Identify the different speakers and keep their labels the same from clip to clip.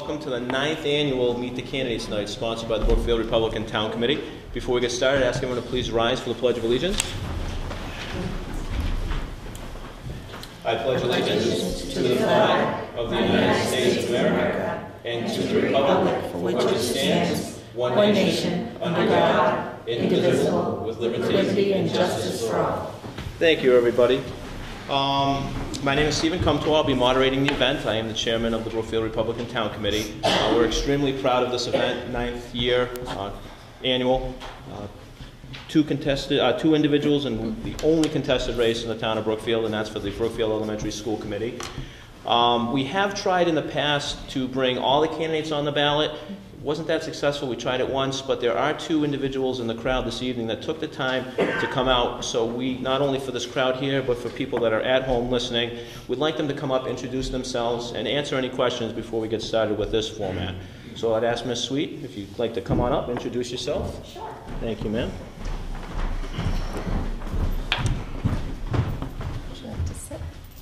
Speaker 1: welcome to the 9th annual Meet the Candidates Night, sponsored by the Brookfield Republican Town Committee. Before we get started, I ask everyone to please rise for the Pledge of Allegiance. I pledge allegiance to the flag of the United States of America and to the republic for which it stands, one nation, under God, indivisible, with liberty and justice for all. Thank you, everybody. My name is Stephen Cumtoll. I'll be moderating the event. I am the chairman of the Brookfield Republican Town Committee. We're extremely proud of this event, 9th year annual. Two individuals and the only contested race in the town of Brookfield, and that's for the Brookfield Elementary School Committee. We have tried in the past to bring all the candidates on the ballot. It wasn't that successful. We tried it once, but there are two individuals in the crowd this evening that took the time to come out. So we, not only for this crowd here, but for people that are at home listening, we'd like them to come up, introduce themselves, and answer any questions before we get started with this format. So I'd ask Ms. Sweet if you'd like to come on up, introduce yourself.
Speaker 2: Sure.
Speaker 1: Thank you, ma'am.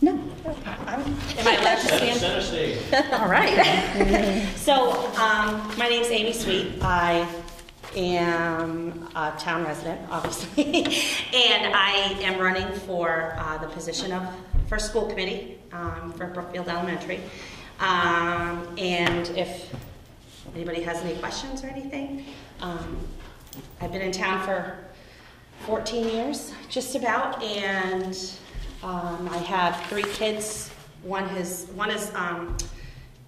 Speaker 2: No. Am I allowed to stand?
Speaker 1: Center stage.
Speaker 2: All right. So, my name's Amy Sweet. I am a town resident, obviously, and I am running for the position of first school committee for Brookfield Elementary. And if anybody has any questions or anything, I've been in town for 14 years, just about, and I have 3 kids. One is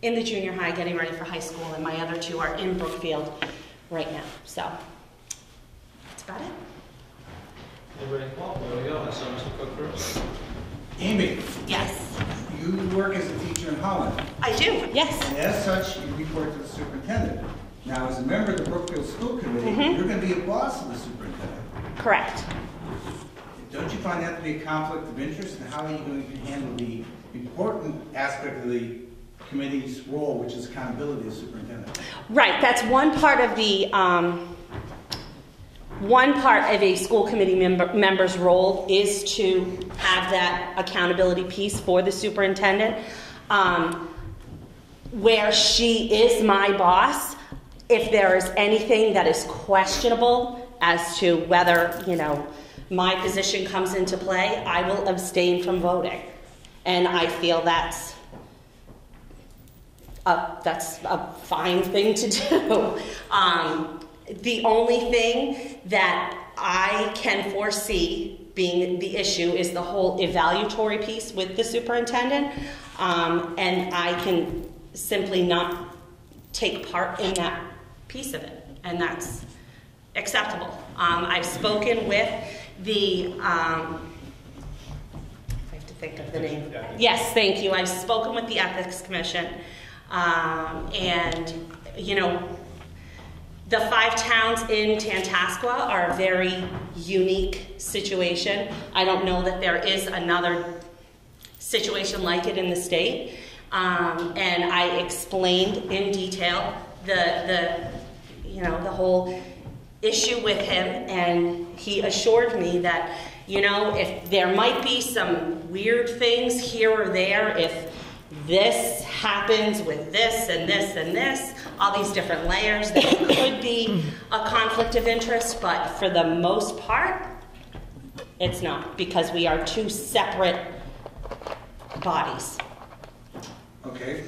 Speaker 2: in the junior high getting ready for high school, and my other 2 are in Brookfield right now. So that's about it.
Speaker 1: Anybody? Well, there we go. That's Mr. Cook first.
Speaker 3: Amy.
Speaker 2: Yes.
Speaker 3: You work as a teacher in Holland.
Speaker 2: I do, yes.
Speaker 3: And as such, you report to the superintendent. Now, as a member of the Brookfield School Committee, you're going to be a boss of the superintendent.
Speaker 2: Correct.
Speaker 3: Don't you find that to be a conflict of interest? And how are you going to handle the important aspect of the committee's role, which is accountability as superintendent?
Speaker 2: Right, that's one part of the a school committee member's role is to have that accountability piece for the superintendent. Where she is my boss, if there is anything that is questionable as to whether, my position comes into play, I will abstain from voting. And I feel that's a fine thing to do. The only thing that I can foresee being the issue is the whole evaluatory piece with the superintendent, and I can simply not take part in that piece of it, and that's acceptable. I've spoken with the, I have to think of the name. Yes, thank you. I've spoken with the Ethics Commission, and the 5 towns in Tantascwa are a very unique situation. I don't know that there is another situation like it in the state, and I explained in detail the whole issue with him, and he assured me that, if there might be some weird things here or there, if this happens with this and this and this, all these different layers, there could be a conflict of interest, but for the most part, it's not, because we are 2 separate bodies.
Speaker 3: Okay,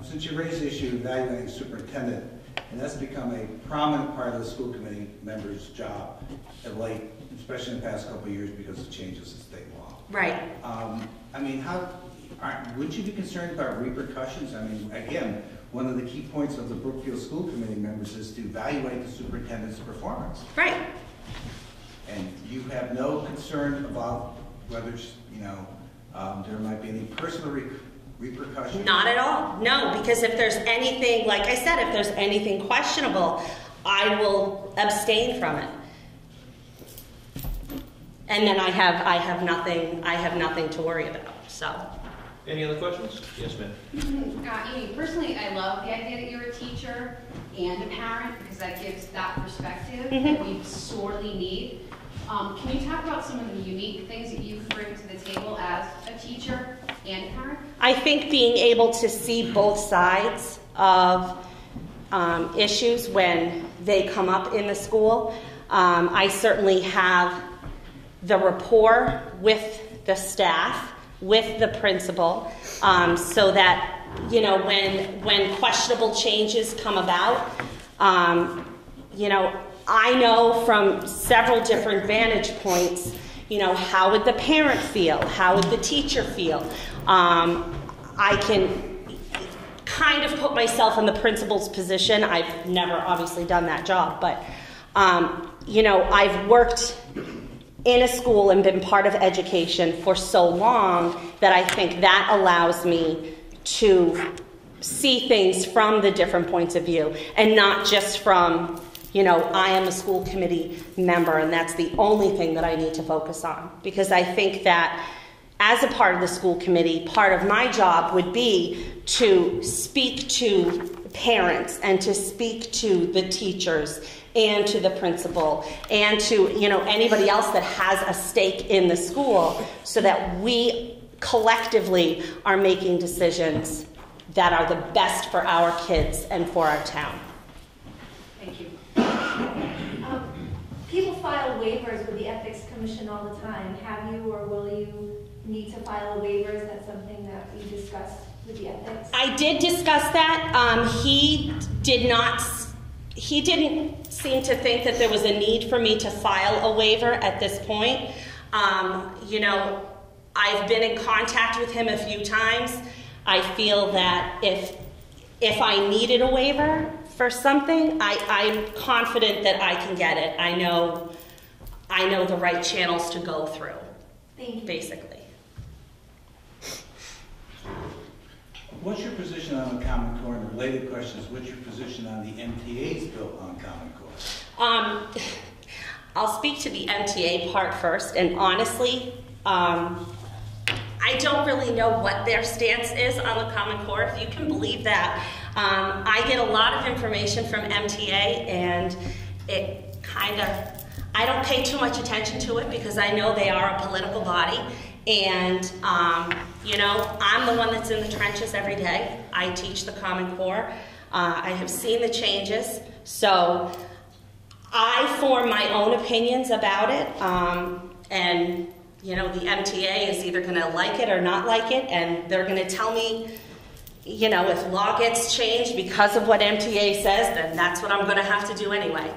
Speaker 3: since you raised the issue of evaluating the superintendent, and that's become a prominent part of the school committee member's job of late, especially in the past couple of years because of changes in state law.
Speaker 2: Right.
Speaker 3: Wouldn't you be concerned about repercussions? I mean, again, one of the key points of the Brookfield School Committee members is to evaluate the superintendent's performance.
Speaker 2: Right.
Speaker 3: And you have no concern about whether, there might be any personal repercussions?
Speaker 2: Not at all. No, because if there's anything, like I said, if there's anything questionable, I will abstain from it. And then I have nothing to worry about. So.
Speaker 1: Any other questions? Yes, ma'am.
Speaker 4: Amy, personally, I love the idea that you're a teacher and a parent, because that gives that perspective that we sorely need. Can you talk about some of the unique things that you can bring to the table as a teacher and a parent?
Speaker 2: I think being able to see both sides of issues when they come up in the school. I certainly have the rapport with the staff, with the principal, so that, you know, when questionable changes come about, you know, I know from several different vantage points, you know, how would the parent feel? How would the teacher feel? I can kind of put myself in the principal's position. I've never obviously done that job, but, you know, I've worked in a school and been part of education for so long that I think that allows me to see things from the different points of view and not just from, you know, I am a school committee member and that's the only thing that I need to focus on. Because I think that as a part of the school committee, part of my job would be to speak to parents and to speak to the teachers and to the principal and to, you know, anybody else that has a stake in the school so that we collectively are making decisions that are the best for our kids and for our town.
Speaker 4: Thank you.
Speaker 5: People file waivers with the Ethics Commission all the time. Have you or will you need to file a waiver? Is that something that we discussed with the ethics?
Speaker 2: I did discuss that. He didn't seem to think that there was a need for me to file a waiver at this point. You know, I've been in contact with him a few times. I feel that if I needed a waiver for something, I'm confident that I can get it. I know the right channels to go through.
Speaker 5: Thank you.
Speaker 2: Basically.
Speaker 3: What's your position on the Common Core? And the related question is, what's your position on the MTA's bill on Common Core?
Speaker 2: I'll speak to the MTA part first, and honestly, I don't really know what their stance is on the Common Core, if you can believe that. I get a lot of information from MTA, and it kind of, I don't pay too much attention to it because I know they are a political body, and you know, I'm the one that's in the trenches every day. I teach the Common Core. I have seen the changes, so I form my own opinions about it, and you know, the MTA is either going to like it or not like it, and they're going to tell me, you know, if law gets changed because of what MTA says, then that's what I'm going to have to do anyway.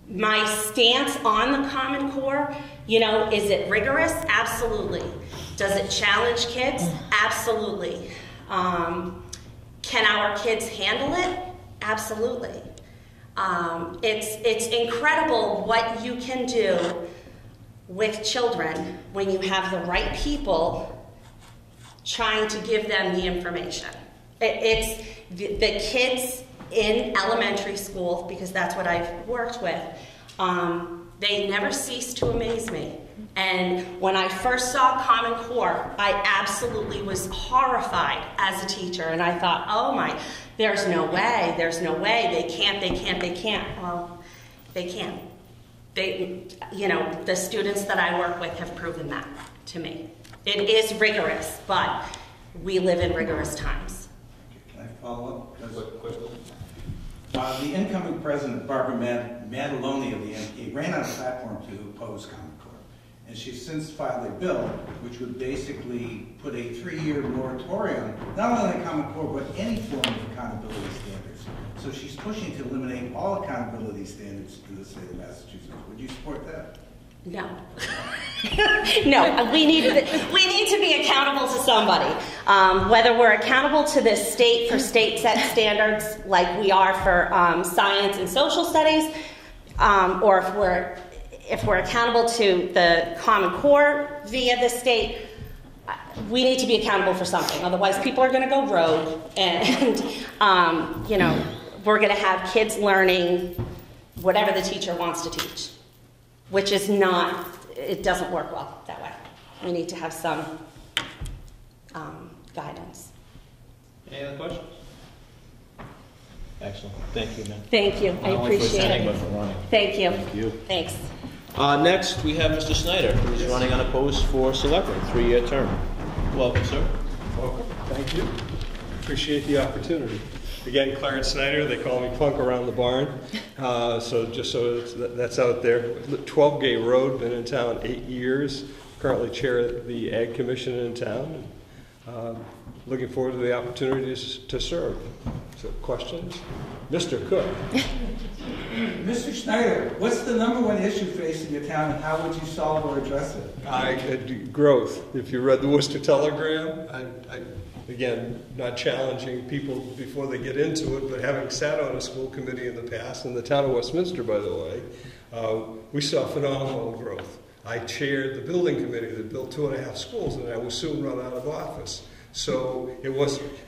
Speaker 2: My stance on the Common Core, you know, is it rigorous? Absolutely. Does it challenge kids? Absolutely. Can our kids handle it? Absolutely. It's incredible what you can do with children when you have the right people trying to give them the information. It's the kids in elementary school, because that's what I've worked with, they never cease to amaze me. And when I first saw Common Core, I absolutely was horrified as a teacher, and I thought, oh my, there's no way, they can't. Well, they can. They, you know, the students that I work with have proven that to me. It is rigorous, but we live in rigorous times.
Speaker 3: Can I follow up?
Speaker 1: Quick question.
Speaker 3: The incoming president, Barbara Maddaloni of the MTA, ran on a platform to oppose Common Core. And she's since filed a bill which would basically put a 3-year moratorium, not only on Common Core, but any form of accountability standards. So she's pushing to eliminate all accountability standards in the state of Massachusetts. Would you support that?
Speaker 2: No. No, we need to be accountable to somebody. Whether we're accountable to the state for state set standards like we are for science and social studies, or if we're accountable to the Common Core via the state, we need to be accountable for something. Otherwise, people are going to go rogue, and you know, we're going to have kids learning whatever the teacher wants to teach, which is not, it doesn't work well that way. We need to have some guidance.
Speaker 1: Any other questions? Excellent. Thank you, man.
Speaker 2: Thank you. I appreciate it.
Speaker 1: Not only for standing, but for running.
Speaker 2: Thank you.
Speaker 1: Thank you.
Speaker 2: Thanks.
Speaker 1: Next, we have Mr. Snyder, who is running unopposed for selectman, 3-year term. Welcome, sir.
Speaker 6: Welcome. Thank you. Appreciate the opportunity. Again, Clarence Snyder, they call me Punk around the barn. So just so that's out there. 12 Gay Road, been in town 8 years. Currently chair the Ag Commission in town. Looking forward to the opportunities to serve. So questions? Mr. Cook.
Speaker 3: Mr. Schneider, what's the #1 issue facing the town, and how would you solve or address it?
Speaker 6: Growth. If you read the Worcester Telegram, again, not challenging people before they get into it, but having sat on a school committee in the past, in the town of Westminster, by the way, we saw phenomenal growth. I chaired the building committee that built 2.5 schools, and I was soon run out of office. So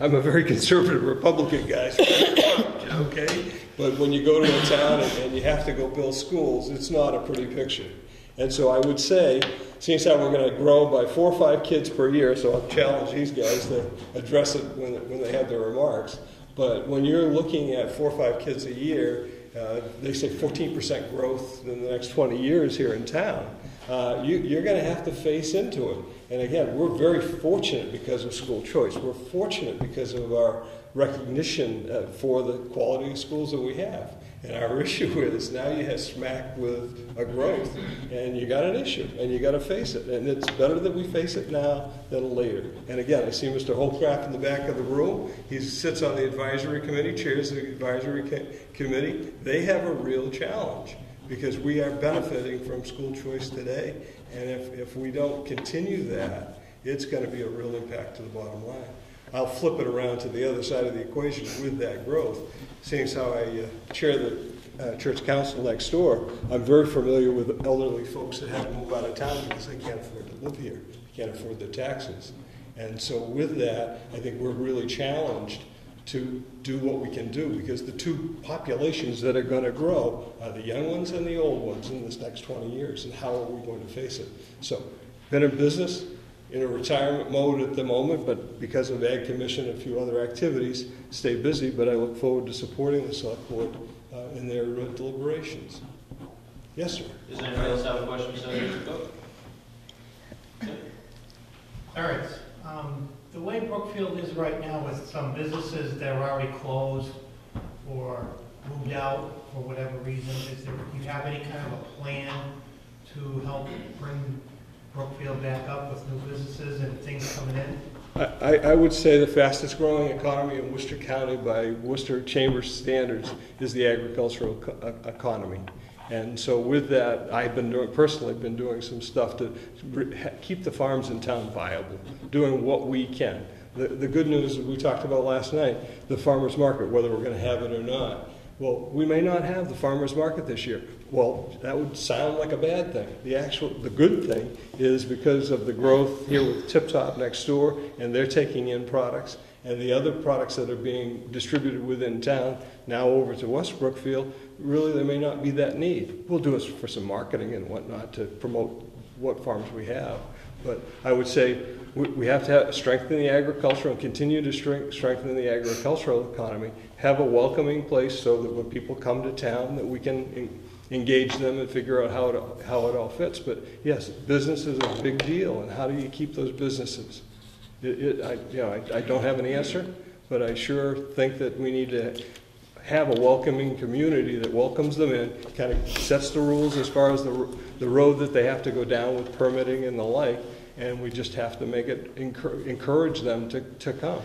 Speaker 6: I'm a very conservative Republican guy, okay? But when you go to a town and you have to go build schools, it's not a pretty picture. And so I would say, seeing as how we're going to grow by 4 or 5 kids per year, so I'll challenge these guys to address it when they have their remarks. But when you're looking at 4 or 5 kids a year, they say 14% growth in the next 20 years here in town. You're going to have to face into it. And again, we're very fortunate because of school choice. We're fortunate because of our recognition for the quality of schools that we have. And our issue is now you have smacked with a growth, and you got an issue, and you got to face it. And it's better that we face it now than later. And again, I see Mr. Holcraft in the back of the room. He sits on the advisory committee, chairs the advisory committee. They have a real challenge because we are benefiting from school choice today. And if we don't continue that, it's going to be a real impact to the bottom line. I'll flip it around to the other side of the equation with that growth. Seeing as how I chair the church council next door, I'm very familiar with elderly folks that have to move out of town because they can't afford to live here. They can't afford the taxes. And so with that, I think we're really challenged to do what we can do because the two populations that are going to grow are the young ones and the old ones in this next 20 years. And how are we going to face it? So, been in business, in a retirement mode at the moment, but because of Ag Commission and a few other activities, stay busy, but I look forward to supporting the select board in their deliberations. Yes, sir.
Speaker 1: Does anybody else have a question, Senator Cook?
Speaker 7: All right. The way Brookfield is right now with some businesses that are already closed or moved out for whatever reason, do you have any kind of a plan to help bring Brookfield back up with new businesses and things coming in?
Speaker 6: I would say the fastest growing economy in Worcester County by Worcester Chamber standards is the agricultural economy. And so with that, I've been personally been doing some stuff to keep the farms in town viable, doing what we can. The good news we talked about last night, the farmers market, whether we're going to have it or not. Well, we may not have the farmers market this year. Well, that would sound like a bad thing. The good thing is because of the growth here with Tip Top next door, and they're taking in products, and the other products that are being distributed within town now over to West Brookfield, really there may not be that need. We'll do it for some marketing and whatnot to promote what farms we have. But I would say we have to strengthen the agriculture and continue to strengthen the agricultural economy, have a welcoming place so that when people come to town that we can engage them and figure out how it all fits. But yes, business is a big deal, and how do you keep those businesses? I don't have an answer, but I sure think that we need to have a welcoming community that welcomes them in, kind of sets the rules as far as the road that they have to go down with permitting and the like, and we just have to make it encourage them to come.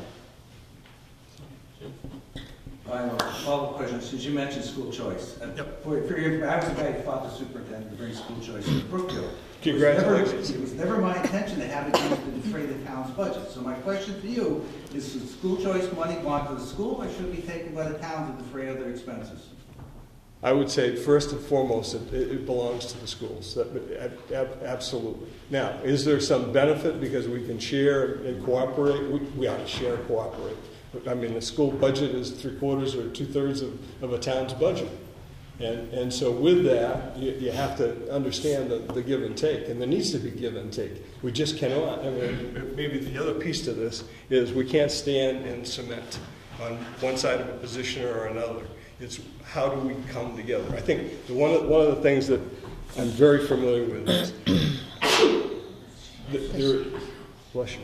Speaker 3: I have a follow-up question. Since you mentioned school choice,
Speaker 6: Yep.
Speaker 3: I was the guy who fought the superintendent to bring school choice to Brookfield.
Speaker 6: Congratulations.
Speaker 3: It was never my intention to have it used to defray the town's budget. So my question to you is, should school choice money belong to the school, or should it be taken by the town to defray other expenses?
Speaker 6: I would say first and foremost it belongs to the schools. Absolutely. Now, is there some benefit because we can share and cooperate? We ought to share and cooperate. I mean, the school budget is 3/4 or 2/3 of a town's budget. And so with that, you have to understand the give and take, and there needs to be give and take. We just cannot. I mean, maybe the other piece to this is we can't stand in cement on one side of a position or another. It's how do we come together? I think one of the things that I'm very familiar with is bless you.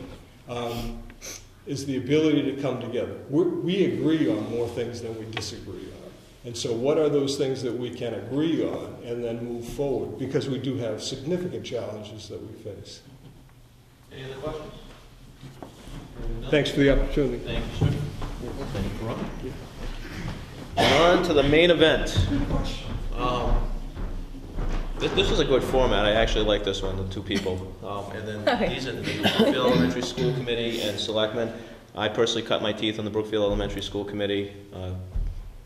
Speaker 6: is the ability to come together. We agree on more things than we disagree on. And so what are those things that we can agree on and then move forward? Because we do have significant challenges that we face.
Speaker 1: Any other questions?
Speaker 6: Thanks for the opportunity.
Speaker 1: Thank you, sir. Thank you, Ron. And on to the main event. This is a good format. I actually like this one, the two people. And then these are the Brookfield Elementary School Committee and Selectmen. I personally cut my teeth on the Brookfield Elementary School Committee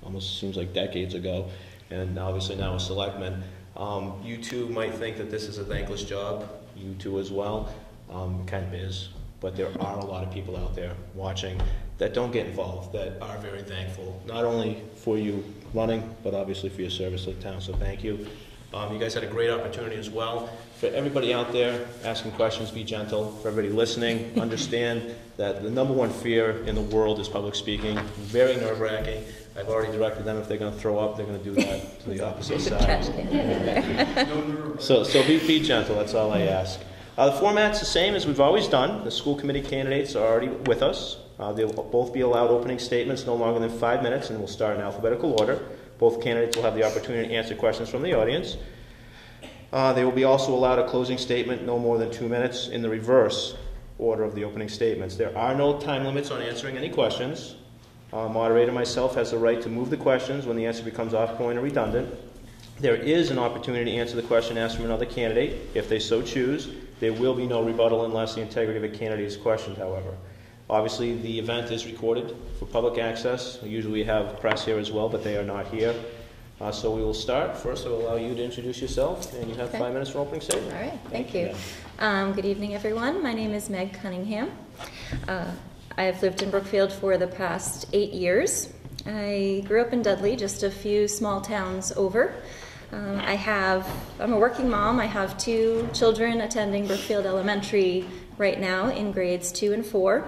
Speaker 1: almost seems like decades ago, and obviously now a Selectman. You two might think that this is a thankless job, you two as well. It kind of is, but there are a lot of people out there watching that don't get involved, that are very thankful, not only for you running, but obviously for your service to the town, so thank you. You guys had a great opportunity as well. For everybody out there asking questions, be gentle. For everybody listening, understand that the #1 fear in the world is public speaking. Very nerve-wracking. I've already directed them if they're going to throw up, they're going to do that to the opposite side. So be gentle, that's all I ask. The format's the same as we've always done. The school committee candidates are already with us. They'll both be allowed opening statements no longer than 5 minutes, and we'll start in alphabetical order. Both candidates will have the opportunity to answer questions from the audience. They will be also allowed a closing statement no more than 2 minutes in the reverse order of the opening statements. There are no time limits on answering any questions. Moderator myself has the right to move the questions when the answer becomes off point or redundant. There is an opportunity to answer the question asked from another candidate if they so choose. There will be no rebuttal unless the integrity of a candidate is questioned, however. Obviously, the event is recorded for public access. Usually we have press here as well, but they are not here. So we will start. First, I will allow you to introduce yourself, and you have 5 minutes for opening statement.
Speaker 8: All right, thank you. Good evening, everyone. My name is Meg Cunningham. I have lived in Brookfield for the past 8 years. I grew up in Dudley, just a few small towns over. I'm a working mom. I have 2 children attending Brookfield Elementary right now in grades 2 and 4.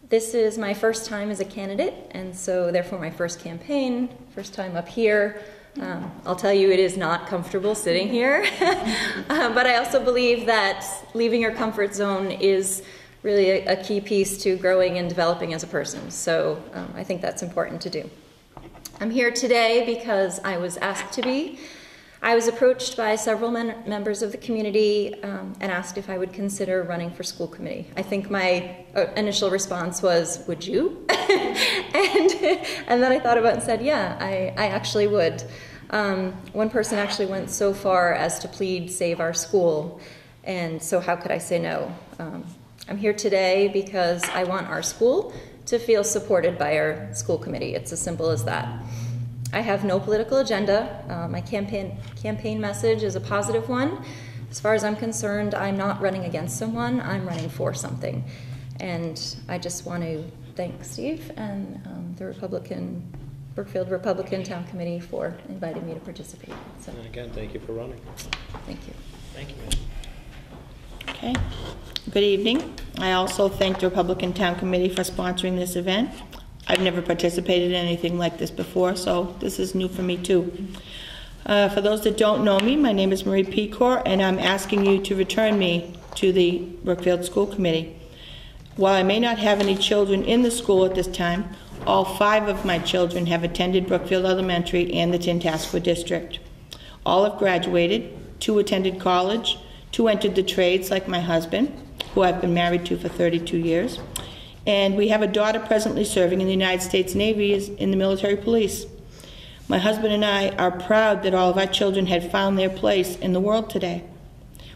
Speaker 8: This is my first time as a candidate, and so therefore my first campaign, first time up here. I'll tell you, it is not comfortable sitting here, but I also believe that leaving your comfort zone is really a key piece to growing and developing as a person, so I think that's important to do. I'm here today because I was asked to be. I was approached by several members of the community and asked if I would consider running for school committee. I think my initial response was, would you? and then I thought about it and said, yeah, I actually would. One person actually went so far as to plead save our school, and so how could I say no? I'm here today because I want our school to feel supported by our school committee. It's as simple as that. I have no political agenda. My campaign message is a positive one. As far as I'm concerned, I'm not running against someone, I'm running for something. And I just want to thank Steve and the Brookfield Republican Town Committee for inviting me to participate. So,
Speaker 1: And again, thank you for running.
Speaker 8: thank you.
Speaker 1: Thank you.
Speaker 9: Okay. Good evening. I also thank the Republican Town Committee for sponsoring this event. I've never participated in anything like this before, so this is new for me too. For those that don't know me, my name is Marie Pecor, and I'm asking you to return me to the Brookfield School Committee. While I may not have any children in the school at this time, all 5 of my children have attended Brookfield Elementary and the Tantascwa District. All have graduated, 2 attended college, 2 entered the trades like my husband, who I've been married to for 32 years. And we have a daughter presently serving in the United States Navy in the military police. My husband and I are proud that all of our children have found their place in the world today.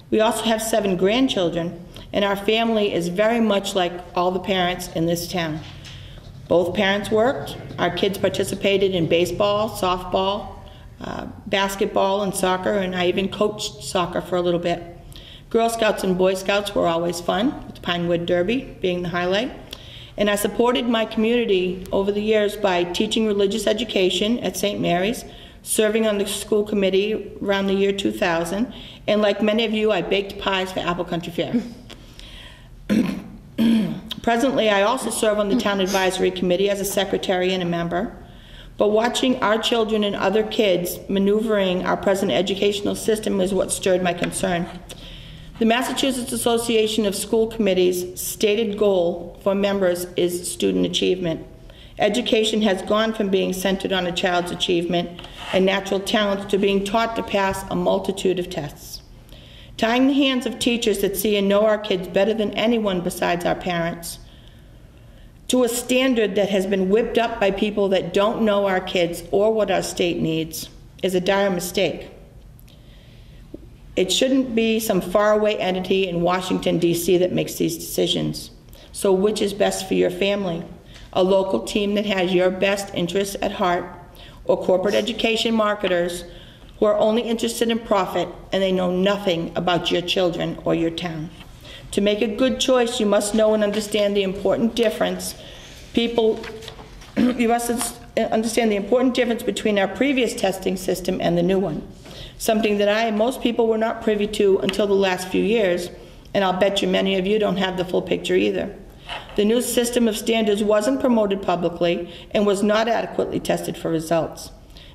Speaker 9: We also have 7 grandchildren, and our family is very much like all the parents in this town. Both parents worked. Our kids participated in baseball, softball, basketball, and soccer, and I even coached soccer for a little bit. Girl Scouts and Boy Scouts were always fun, with the Pinewood Derby being the highlight. And I supported my community over the years by teaching religious education at St. Mary's, serving on the school committee around the year 2000, and like many of you, I baked pies for Apple Country Fair. Presently, I also serve on the Town Advisory Committee as a secretary and a member. But watching our children and other kids maneuvering our present educational system is what stirred my concern. The Massachusetts Association of School Committees' stated goal for members is student achievement. Education has gone from being centered on a child's achievement and natural talents to being taught to pass a multitude of tests. Tying the hands of teachers that see and know our kids better than anyone besides our parents to a standard that has been whipped up by people that don't know our kids or what our state needs is a dire mistake. It shouldn't be some faraway entity in Washington, D.C. that makes these decisions. So which is best for your family? A local team that has your best interests at heart, or corporate education marketers who are only interested in profit and they know nothing about your children or your town? To make a good choice, you must know and understand the important difference you must understand the important difference between our previous testing system and the new one. Something that I and most people were not privy to until the last few years, and I'll bet you many of you don't have the full picture either. The new system of standards wasn't promoted publicly and was not adequately tested for results.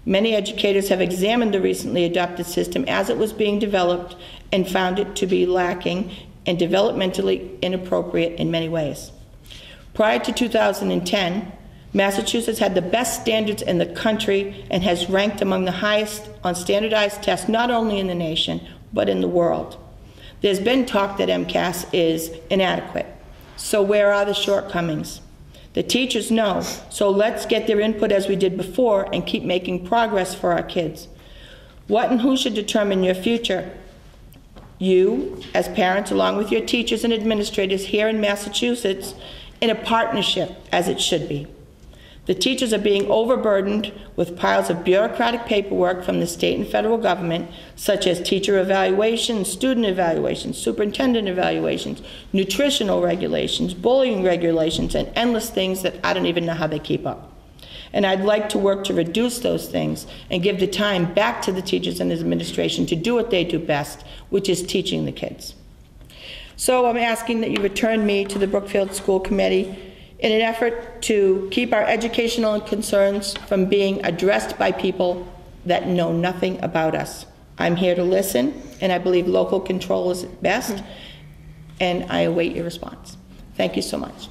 Speaker 9: Many educators have examined the recently adopted system as it was being developed and found it to be lacking and developmentally inappropriate in many ways. Prior to 2010, Massachusetts had the best standards in the country and has ranked among the highest on standardized tests not only in the nation, but in the world. There's been talk that MCAS is inadequate. So where are the shortcomings? The teachers know, so let's get their input as we did before and keep making progress for our kids. What and who should determine your future? You, as parents, along with your teachers and administrators here in Massachusetts, in a partnership, as it should be. The teachers are being overburdened with piles of bureaucratic paperwork from the state and federal government, such as teacher evaluations, student evaluations, superintendent evaluations, nutritional regulations, bullying regulations, and endless things that I don't even know how they keep up. And I'd like to work to reduce those things and give the time back to the teachers and the administration to do what they do best, which is teaching the kids. So I'm asking that you return me to the Brookfield School Committee in an effort to keep our educational concerns from being addressed by people that know nothing about us. I'm here to listen, and I believe local control is best, and I await your response. Thank you so much.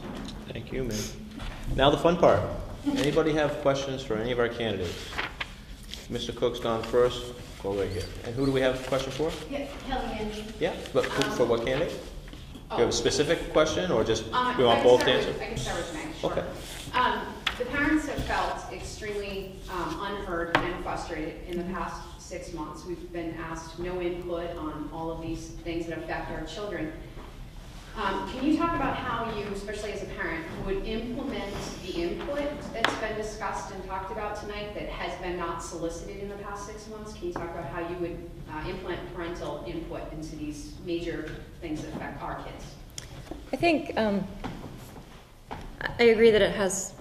Speaker 1: Thank you, Meg. Now the fun part. Anybody have questions for any of our candidates? Mr. Cook's gone first. Go right here. And who do we have a question for?
Speaker 4: Yeah, Kelly Andy.
Speaker 1: Yeah, but for what candidate? Do you have a specific question, or just we
Speaker 4: I
Speaker 1: want
Speaker 4: can
Speaker 1: both
Speaker 4: start
Speaker 1: to
Speaker 4: with-
Speaker 1: answer?
Speaker 4: I can start with Meg, sure.
Speaker 1: Okay.
Speaker 4: The parents have felt extremely unheard and frustrated in the past 6 months. We've been asked no input on all of these things that affect our children. Can you talk about how you, especially as a parent, would implement the input that's been discussed and talked about tonight that has been not solicited in the past 6 months? Can you talk about how you would implement parental input into these major things that affect our kids?
Speaker 8: I think I agree that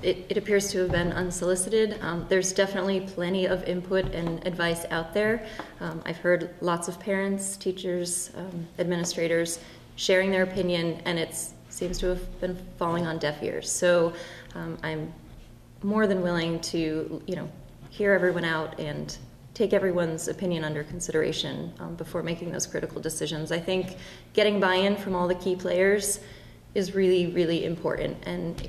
Speaker 8: it appears to have been unsolicited. There's definitely plenty of input and advice out there. I've heard lots of parents, teachers, administrators sharing their opinion, and it seems to have been falling on deaf ears. So I'm more than willing to, hear everyone out and take everyone's opinion under consideration before making those critical decisions. I think getting buy-in from all the key players is really, really important, and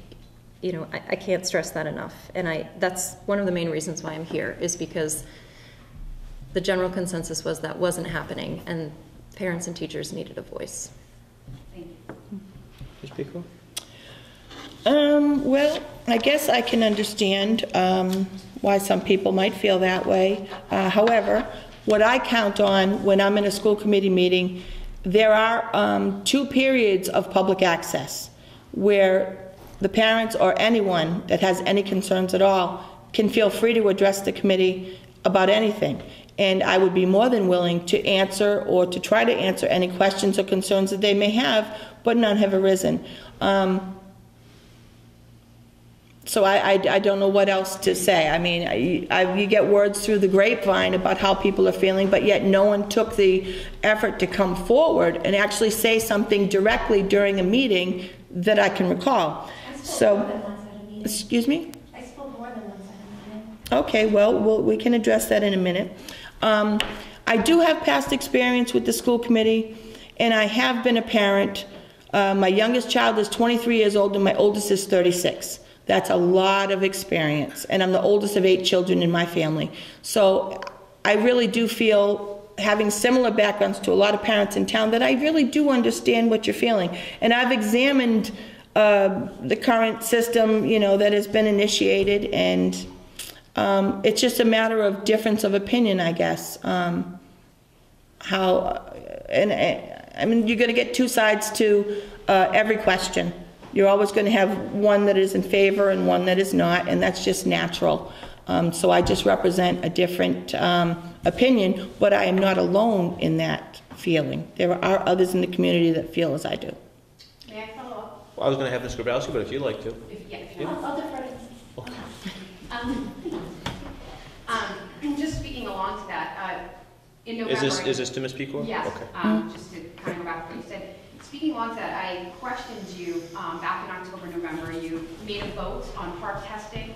Speaker 8: I can't stress that enough. And that's one of the main reasons why I'm here, is because the general consensus was that wasn't happening, and parents and teachers needed a voice.
Speaker 4: Thank you.
Speaker 1: Ms. Pico?
Speaker 9: Well, I guess I can understand why some people might feel that way. However, what I count on when I'm in a school committee meeting, there are 2 periods of public access where the parents or anyone that has any concerns at all can feel free to address the committee about anything. And I would be more than willing to answer or to try to answer any questions or concerns that they may have, but none have arisen. So I don't know what else to say. I mean, you get words through the grapevine about how people are feeling, but yet no one took the effort to come forward and actually say something directly during a meeting that I can recall. Excuse me?
Speaker 5: I spoke more than once at a meeting.
Speaker 9: Okay, well, we can address that in a minute. I do have past experience with the school committee, And I have been a parent. My youngest child is 23 years old and my oldest is 36. That's a lot of experience. And I'm the oldest of 8 children in my family. So I really do feel, having similar backgrounds to a lot of parents in town, that I really do understand what you're feeling. And I've examined the current system, you know, that has been initiated, and it's just a matter of difference of opinion, I guess. I mean, you're going to get 2 sides to every question. You're always going to have one that is in favor and one that is not, and that's just natural. So I just represent a different opinion, but I am not alone in that feeling. There are others in the community that feel as I do.
Speaker 4: May I follow up?
Speaker 1: Well, I was going to have Ms. Grabowski, but if you'd like to.
Speaker 4: If you I'll defer to just speaking along to that, in November...
Speaker 1: Is this to Ms. Pecor?
Speaker 4: Yes.
Speaker 1: Okay.
Speaker 4: Just to kind of go back to what you said. Speaking along to that, I questioned you back in October, November. You made a vote on park testing.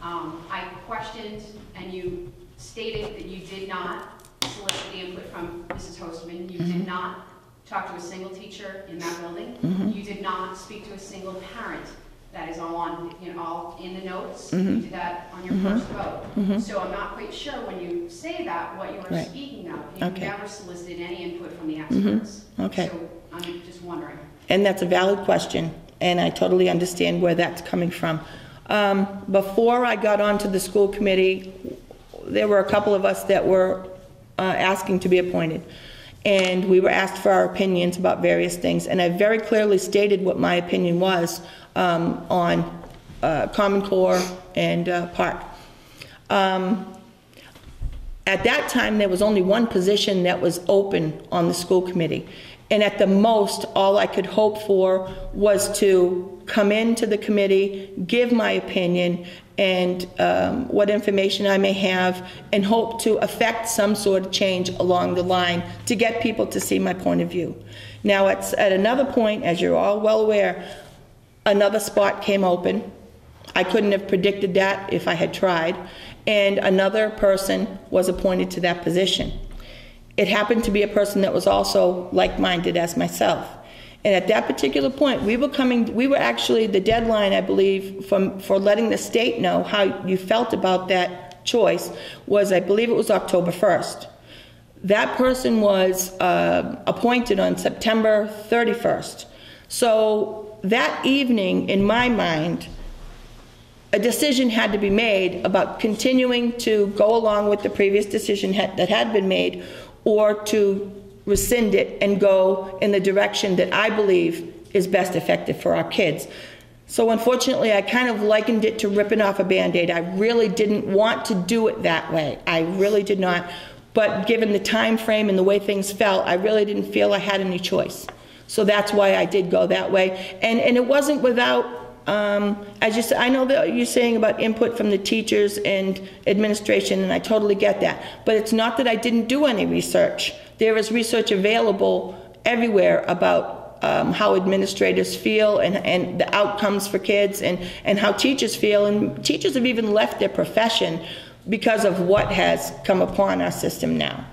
Speaker 4: I questioned, and you stated that you did not solicit the input from Mrs. Hostman. You did not talk to a single teacher in that building. You did not speak to a single parent. That is all on, you know, all in the notes. You did that on your first vote. So I'm not quite sure when you say that what you were speaking of. You never solicited any input from the experts.
Speaker 9: Okay.
Speaker 4: So I'm just wondering.
Speaker 9: And that's a valid question, and I totally understand where that's coming from. Before I got onto the school committee, there were a couple of us that were asking to be appointed. And we were asked for our opinions about various things. And I very clearly stated what my opinion was on Common Core and Park. At that time, there was only one position that was open on the school committee. And at the most, all I could hope for was to come into the committee, give my opinion, and what information I may have, and hope to affect some sort of change along the line to get people to see my point of view. Now, at another point, as you're all well aware, another spot came open. I couldn't have predicted that if I had tried, and another person was appointed to that position. It happened to be a person that was also like-minded as myself. And at that particular point, we were actually, the deadline, I believe, for letting the state know how you felt about that choice was, I believe it was October 1st. That person was appointed on September 31st. So that evening, in my mind, a decision had to be made about continuing to go along with the previous decision that had been made, or to rescind it and go in the direction that I believe is best effective for our kids. So unfortunately, I kind of likened it to ripping off a Band-Aid. I really didn't want to do it that way. I really did not. But given the time frame and the way things felt, I really didn't feel I had any choice. So that's why I did go that way. And it wasn't without, as you said, I know that you're saying about input from the teachers and administration, and I totally get that. But it's not that I didn't do any research. There is research available everywhere about how administrators feel and the outcomes for kids, and how teachers feel. And teachers have even left their profession because of what has come upon our system now.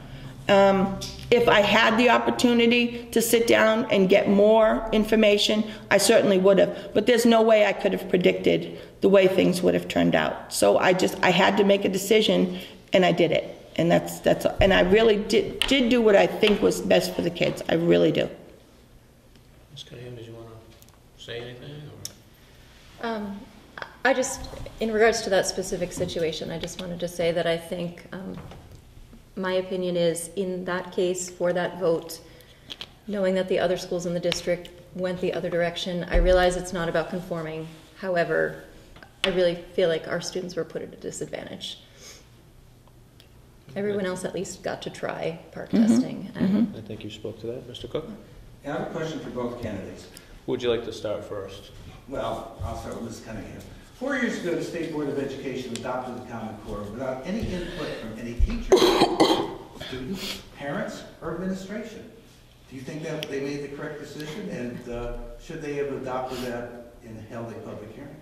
Speaker 9: If I had the opportunity to sit down and get more information, I certainly would have. But there's no way I could have predicted the way things would have turned out. So I had to make a decision, and I did it. And and I really did do what I think was best for the kids. I really do.
Speaker 1: Ms. Cunningham, did you want to say anything? Or?
Speaker 8: I just, in regards to that specific situation, I just wanted to say that I think my opinion is, in that case, for that vote, knowing that the other schools in the district went the other direction, I realize it's not about conforming. However, I really feel like our students were put at a disadvantage. Everyone else at least got to try park testing. And
Speaker 1: I think you spoke to that. Mr. Cook?
Speaker 3: I have a question for both candidates.
Speaker 1: Who would you like to start first?
Speaker 3: Well, I'll start with Ms. Cunningham. 4 years ago, the State Board of Education adopted the Common Core without any input from any teacher, students, parents, or administration. Do you think that they made the correct decision, and should they have adopted that and held a public hearing?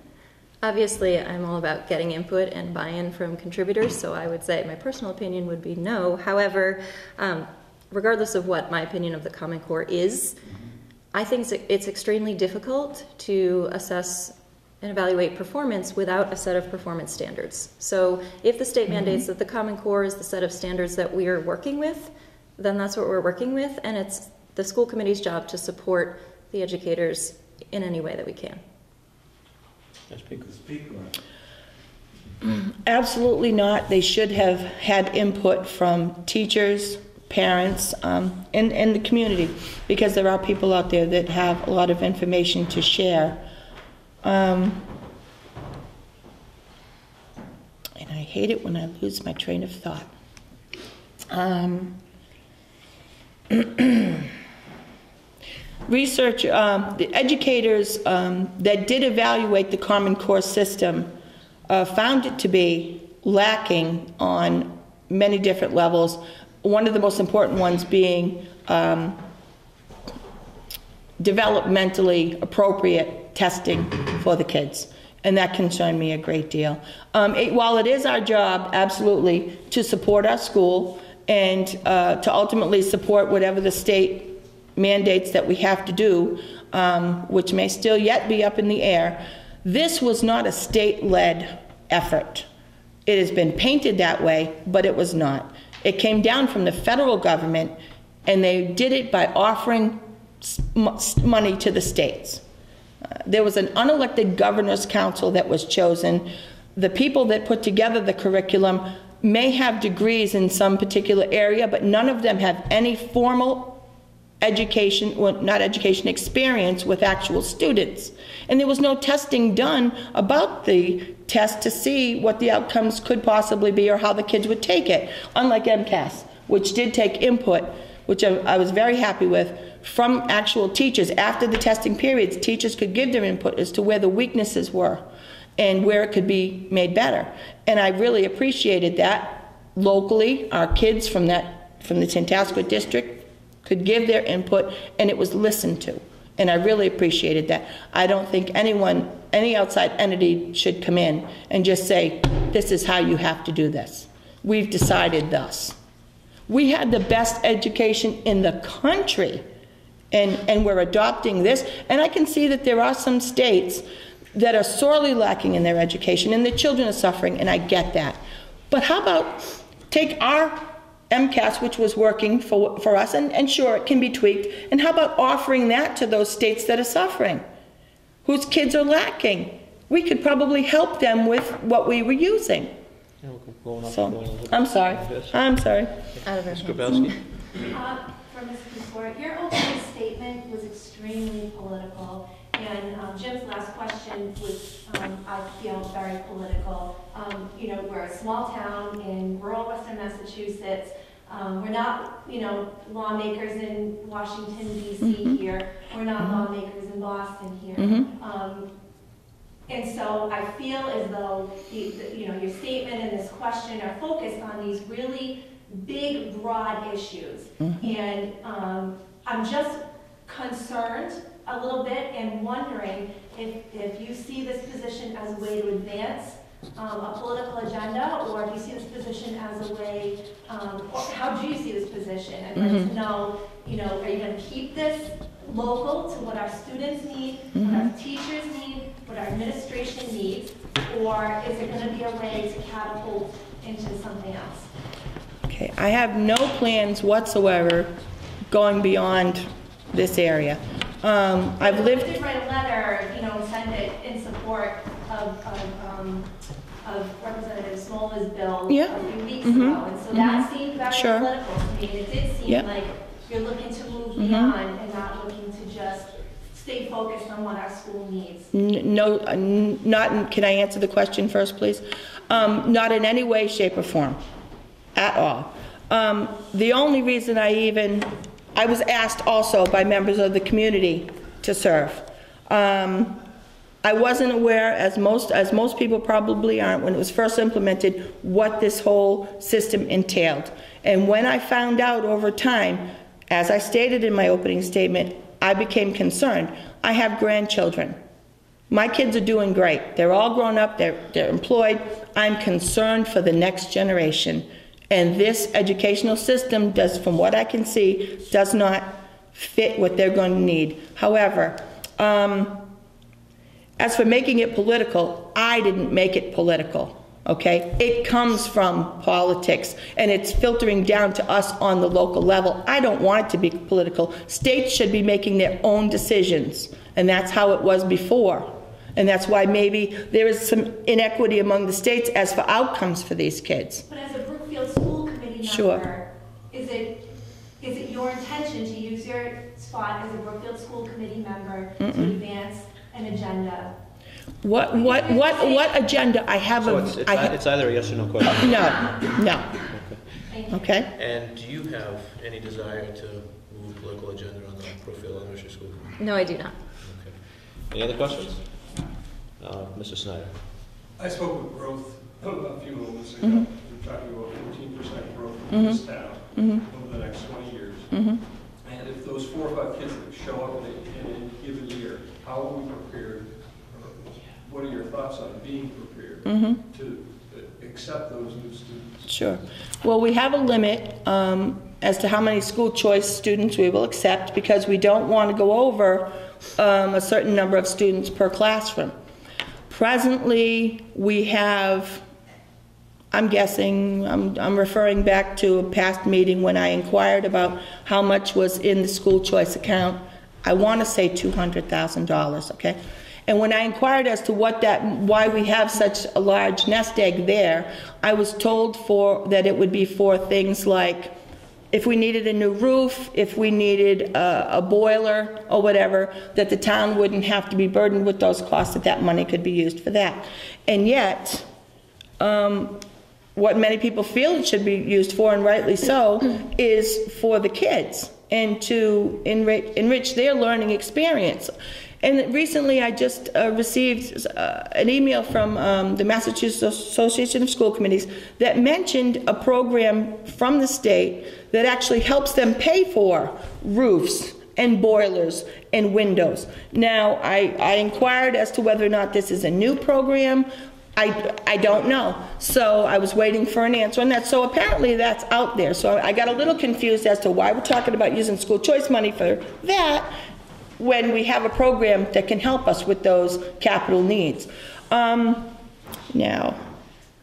Speaker 8: obviously, I'm all about getting input and buy-in from contributors, so I would say my personal opinion would be no. However, regardless of what my opinion of the Common Core is, I think it's extremely difficult to assess and evaluate performance without a set of performance standards. So if the state mandates that the Common Core is the set of standards that we are working with, then that's what we're working with, and it's the school committee's job to support the educators in any way that we can.
Speaker 9: Absolutely not. They should have had input from teachers, parents, and the community, because there are people out there that have a lot of information to share. And I hate it when I lose my train of thought. Research, the educators that did evaluate the Common Core system found it to be lacking on many different levels. One of the most important ones being developmentally appropriate testing for the kids. And that concerned me a great deal. While it is our job, absolutely, to support our school and to ultimately support whatever the state mandates that we have to do, which may still yet be up in the air, this was not a state-led effort. It has been painted that way, but it was not. It came down from the federal government, and they did it by offering money to the states. There was an unelected governor's council that was chosen. The people that put together the curriculum may have degrees in some particular area, but none of them have any formal education, well, not education, experience with actual students. And there was no testing done about the test to see what the outcomes could possibly be or how the kids would take it, unlike MCAS, which did take input, which I was very happy with, from actual teachers. After the testing periods, teachers could give their input as to where the weaknesses were and where it could be made better. And I really appreciated that. Locally, our kids from the Tantascwa district could give their input, and it was listened to. And I really appreciated that. I don't think anyone, any outside entity should come in and just say, this is how you have to do this. We've decided thus. We had the best education in the country, and we're adopting this. And I can see that there are some states that are sorely lacking in their education, and the children are suffering, and I get that. But how about take our MCAS, which was working for us, and sure, it can be tweaked, and how about offering that to those states that are suffering, whose kids are lacking? We could probably help them with what we were using. So, I'm sorry.
Speaker 6: Ms. Grabowski?
Speaker 5: For Ms. Kusor, your opening statement was extremely political, and Jim's last question was, I feel, very political. You know, we're a small town in rural Western Massachusetts. We're not, you know, lawmakers in Washington, D.C. here. We're not lawmakers in Boston here. And so I feel as though, you know, your statement and this question are focused on these really big, broad issues. And I'm just concerned a little bit and wondering if you see this position as a way to advance a political agenda, or if you see this position as a way, or how do you see this position? I'd like to know, you know, are you going to keep this local to what our students need, what our teachers need, what our administration needs, or is it going to be a way to catapult into something else?
Speaker 9: Okay, I have no plans whatsoever going beyond this area. I've lived.
Speaker 5: I did write a letter, you know, send it in support of Representative Smola's bill a few weeks ago, and so that seemed very political to me. And it did seem like you're looking to move beyond and not looking to just stay focused on what our school needs.
Speaker 9: No, not. Can I answer the question first, please? Not in any way, shape, or form, at all. The only reason I was asked also by members of the community to serve. I wasn't aware, as most people probably aren't, when it was first implemented, what this whole system entailed. And when I found out over time, as I stated in my opening statement, I became concerned. I have grandchildren. My kids are doing great. They're all grown up, they're employed. I'm concerned for the next generation. And this educational system does, from what I can see, does not fit what they're going to need. However, as for making it political, I didn't make it political, okay? It comes from politics, and it's filtering down to us on the local level. I don't want it to be political. States should be making their own decisions, and that's how it was before. And that's why maybe there is some inequity among the states as for outcomes for these kids.
Speaker 5: But as a Brookfield School Committee member,
Speaker 9: Sure.
Speaker 5: is it your intention to use your spot as a Brookfield School Committee member to advance an agenda?
Speaker 9: What agenda? I have
Speaker 1: So
Speaker 9: a...
Speaker 1: it's either a yes or no question.
Speaker 9: No.
Speaker 5: Thank you.
Speaker 9: Okay?
Speaker 1: And do you have any desire to move a political agenda on the Brookfield Elementary School Committee?
Speaker 8: No, I do not.
Speaker 1: Okay. Any other questions? Mr. Snyder.
Speaker 6: I spoke with growth a few moments ago. We're talking about 14% growth in this town over the next 20 years. And if those 4 or 5 kids that show up in a given year, how are we prepared? Or what are your thoughts on being prepared to accept those new students?
Speaker 9: Sure. Well, we have a limit as to how many school choice students we will accept because we don't want to go over a certain number of students per classroom. Presently, we have, I'm guessing, I'm referring back to a past meeting when I inquired about how much was in the school choice account. I want to say $200,000, okay? And when I inquired as to why we have such a large nest egg there, I was told that it would be for things like if we needed a new roof, if we needed a boiler or whatever, that the town wouldn't have to be burdened with those costs, that money could be used for that. And yet, what many people feel it should be used for, and rightly so, is for the kids and to enrich their learning experience. And recently I just received an email from the Massachusetts Association of School Committees that mentioned a program from the state that actually helps them pay for roofs and boilers and windows. Now, I inquired as to whether or not this is a new program. I don't know. So I was waiting for an answer on that. So apparently that's out there. So I got a little confused as to why we're talking about using school choice money for that when we have a program that can help us with those capital needs. Now,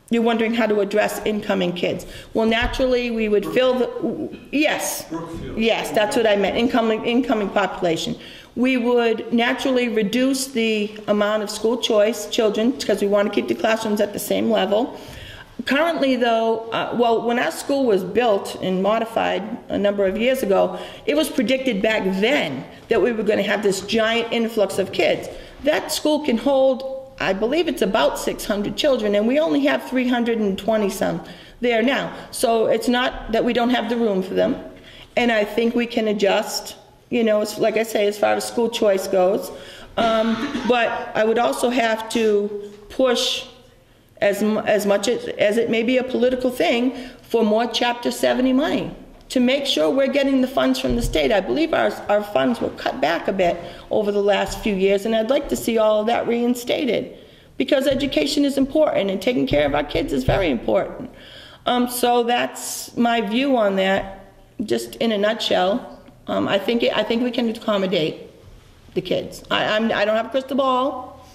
Speaker 9: you're wondering how to address incoming kids. Well, naturally, we would fill the, yes.
Speaker 6: Brookfield.
Speaker 9: Yes, that's what I meant, incoming population. We would naturally reduce the amount of school choice children because we want to keep the classrooms at the same level. Currently, though, well, when our school was built and modified a number of years ago, it was predicted back then that we were going to have this giant influx of kids. That school can hold, I believe it's about 600 children, and we only have 320 some there now. So it's not that we don't have the room for them, and I think we can adjust, you know, like I say, as far as school choice goes. But I would also have to push as much as it may be a political thing, for more Chapter 70 money to make sure we're getting the funds from the state. I believe our funds were cut back a bit over the last few years, and I'd like to see all of that reinstated because education is important and taking care of our kids is very important. So that's my view on that, just in a nutshell. I think we can accommodate the kids. I don't have a crystal ball,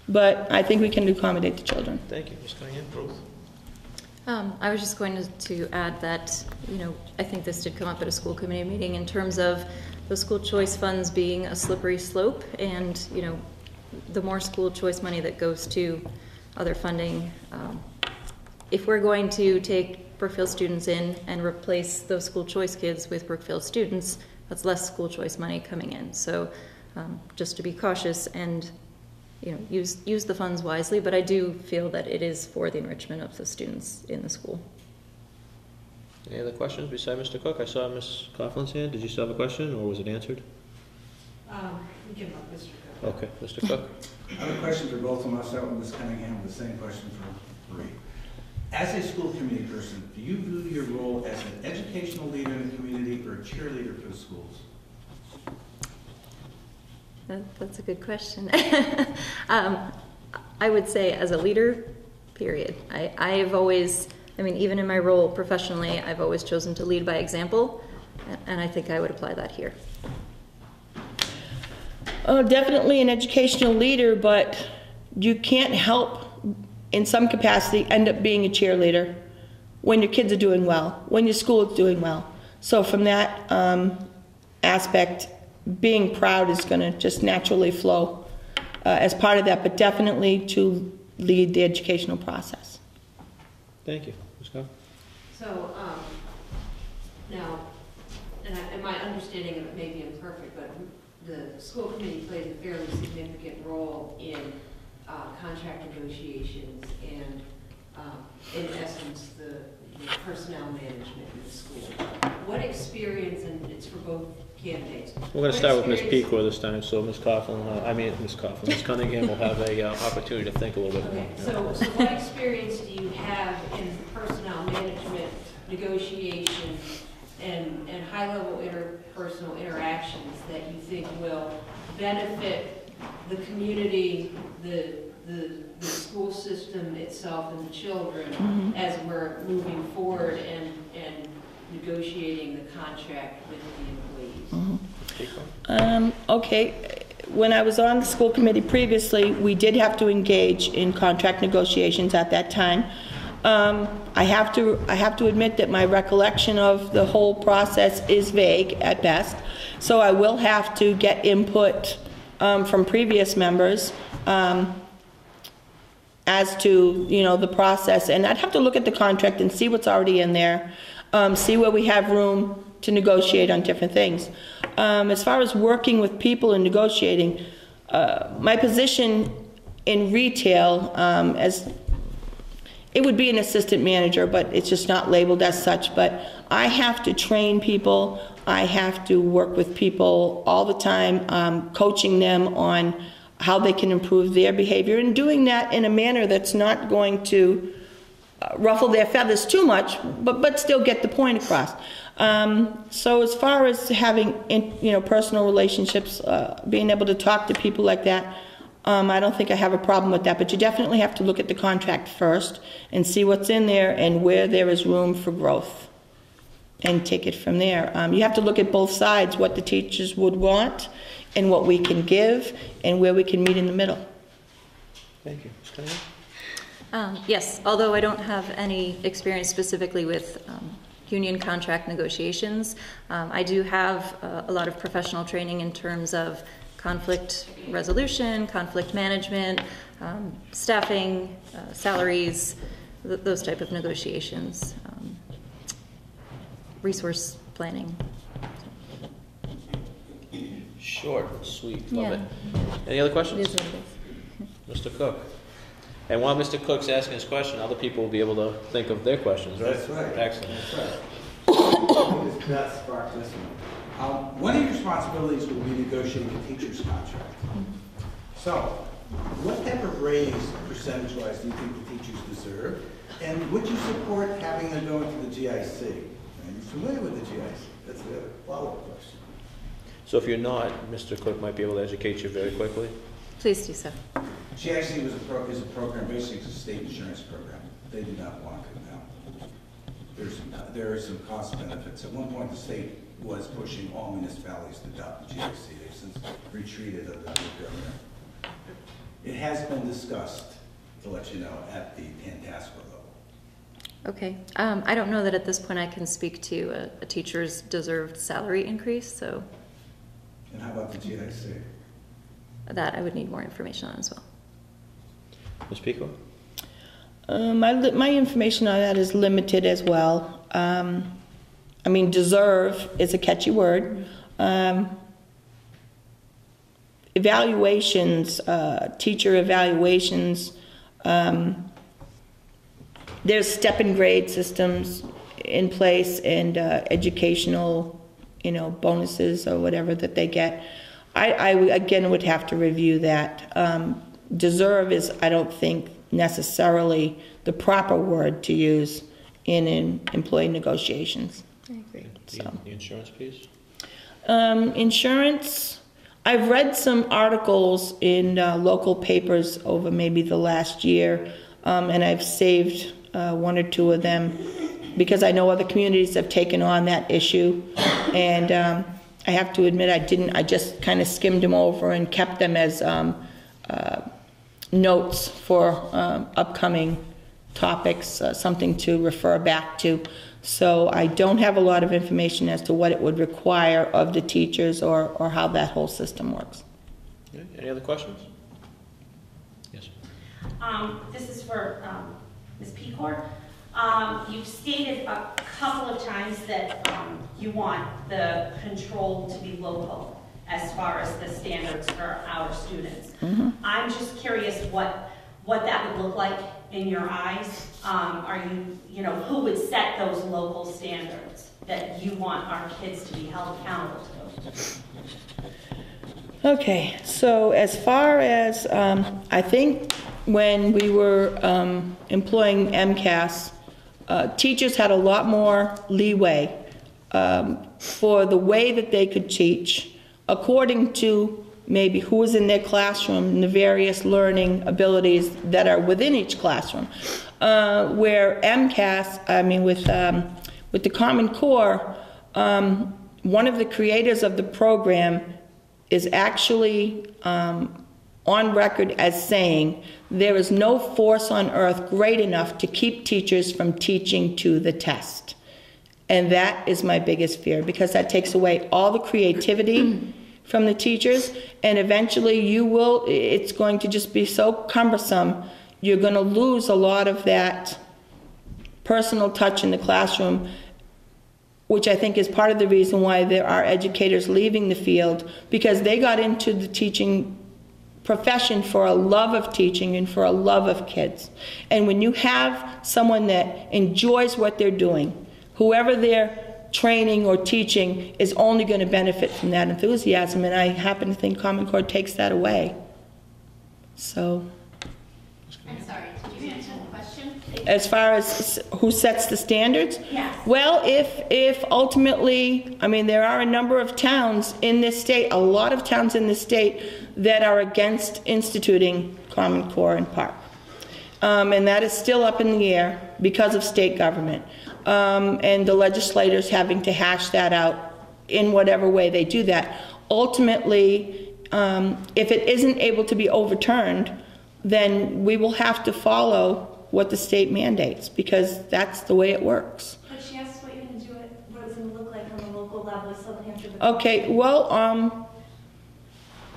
Speaker 9: but I think we can accommodate the children.
Speaker 1: Thank you. Ms. Cunningham, Ruth?
Speaker 8: I was just going to add that, you know, I think this did come up at a school committee meeting in terms of the school choice funds being a slippery slope, and, you know, the more school choice money that goes to other funding, if we're going to take Brookfield students in and replace those school choice kids with Brookfield students, that's less school choice money coming in. So just to be cautious and, you know, use the funds wisely, but I do feel that it is for the enrichment of the students in the school.
Speaker 1: Any other questions beside Mr. Cook? I saw Ms. Coughlin's hand. Did you still have a question, or was it answered?
Speaker 10: You can let Mr. Cook.
Speaker 1: Okay, Mr. Cook.
Speaker 3: I have a question for both of them. I'll start with Ms. Cunningham, the same question for Marie. As a school committee person, do you view your role as an educational leader in the community or a cheerleader for the schools?
Speaker 8: That's a good question. I would say as a leader, period. I've always I mean, even in my role professionally, I've always chosen to lead by example, and I think I would apply that here.
Speaker 9: Definitely an educational leader, but you can't help, in some capacity, end up being a cheerleader when your kids are doing well, when your school is doing well. So from that aspect, being proud is going to just naturally flow as part of that, but definitely to lead the educational process.
Speaker 1: Thank you. Ms. Cobb?
Speaker 10: So, now, and my understanding of it may be imperfect, but the school committee plays a fairly significant role in contract negotiations and, in essence, the personnel management in the school. What experience, and it's for both candidates.
Speaker 1: We're going to start with Ms. Pico this time, so Ms. Ms. Cunningham will have a opportunity to think a little bit.
Speaker 10: Okay, so what experience do you have in personnel management, negotiation, and high-level interpersonal interactions that you think will benefit the community, the school system itself, and the children as we're moving forward and negotiating the contract with the employees?
Speaker 9: Okay. When I was on the school committee previously, we did have to engage in contract negotiations at that time. I have to admit that my recollection of the whole process is vague at best, so I will have to get input from previous members as to, you know, the process, and I'd have to look at the contract and see what's already in there, see where we have room to negotiate on different things. As far as working with people and negotiating, my position in retail, as it would be an assistant manager, but it's just not labeled as such, but I have to train people, I have to work with people all the time, coaching them on how they can improve their behavior, and doing that in a manner that's not going to ruffle their feathers too much, but still get the point across. So as far as having personal relationships, being able to talk to people like that, I don't think I have a problem with that, but you definitely have to look at the contract first and see what's in there and where there is room for growth and take it from there. You have to look at both sides, what the teachers would want and what we can give and where we can meet in the middle.
Speaker 1: Thank you. Ms. Cunningham?
Speaker 8: Yes, although I don't have any experience specifically with union contract negotiations, I do have a lot of professional training in terms of conflict resolution, conflict management, staffing, salaries, those type of negotiations, resource planning.
Speaker 1: Short, sweet, love
Speaker 8: Yeah.
Speaker 1: it. Any other
Speaker 8: It
Speaker 1: questions?
Speaker 8: is what it is.
Speaker 1: Mr. Cook? And while Mr. Cook's asking his question, other people will be able to think of their questions, right?
Speaker 3: That's right.
Speaker 1: Excellent.
Speaker 3: That's sparked this one. One of your responsibilities will be negotiating a teacher's contract. So, what type of raise, percentage-wise, do you think the teachers deserve? And would you support having them go into the GIC? Are you familiar with the GIC? That's the follow-up question.
Speaker 1: So if you're not, Mr. Cook might be able to educate you very quickly.
Speaker 8: Please do so.
Speaker 3: GIC is a program, basically it's a state insurance program. They did not want it now. There are some cost benefits. At one point, the state was pushing all municipalities to adopt the GIC. They've since retreated under the governor. It has been discussed, to let you know, at the Tantasco level.
Speaker 8: Okay. I don't know that at this point I can speak to a teacher's deserved salary increase, so
Speaker 3: And how about the GIC?
Speaker 8: that I would need more information on as well.
Speaker 1: Ms. Pico?
Speaker 9: My information on that is limited as well. I mean, deserve is a catchy word. Evaluations, teacher evaluations, there's step and grade systems in place and educational, bonuses or whatever that they get. I again would have to review that. Deserve is, I don't think, necessarily the proper word to use in employee negotiations.
Speaker 8: I agree.
Speaker 1: The insurance piece?
Speaker 9: Insurance, I've read some articles in local papers over maybe the last year, and I've saved one or two of them, because I know other communities have taken on that issue. And I have to admit, I just kind of skimmed them over and kept them as notes for upcoming topics, something to refer back to. So I don't have a lot of information as to what it would require of the teachers or how that whole system works.
Speaker 1: Okay. Any other questions? Yes.
Speaker 2: This is for Ms. Pecor. You've stated a couple of times that you want the control to be local as far as the standards for our students.
Speaker 9: Mm-hmm.
Speaker 2: I'm just curious what that would look like in your eyes. Are who would set those local standards that you want our kids to be held accountable to?
Speaker 9: Okay, so as far as, I think when we were employing MCAS, teachers had a lot more leeway for the way that they could teach according to maybe who was in their classroom and the various learning abilities that are within each classroom. Where MCAS, with the Common Core, one of the creators of the program is actually on record as saying there is no force on earth great enough to keep teachers from teaching to the test. And that is my biggest fear, because that takes away all the creativity from the teachers, and eventually it's going to just be so cumbersome, you're going to lose a lot of that personal touch in the classroom, which I think is part of the reason why there are educators leaving the field, because they got into the teaching profession for a love of teaching and for a love of kids. And when you have someone that enjoys what they're doing, whoever they're training or teaching is only going to benefit from that enthusiasm, and I happen to think Common Core takes that away. So,
Speaker 4: I'm sorry, did you answer the question?
Speaker 9: as far as who sets the standards?
Speaker 2: Yes.
Speaker 9: Well, if ultimately, there are a number of towns in this state, a lot of towns in this state that are against instituting Common Core in Park. And that is still up in the air because of state government. And the legislators having to hash that out in whatever way they do that. Ultimately, if it isn't able to be overturned, then we will have to follow what the state mandates, because that's the way it works.
Speaker 5: But she asked what you're going to do, what it's going to look like on the local level, so they have to...
Speaker 9: Okay, well,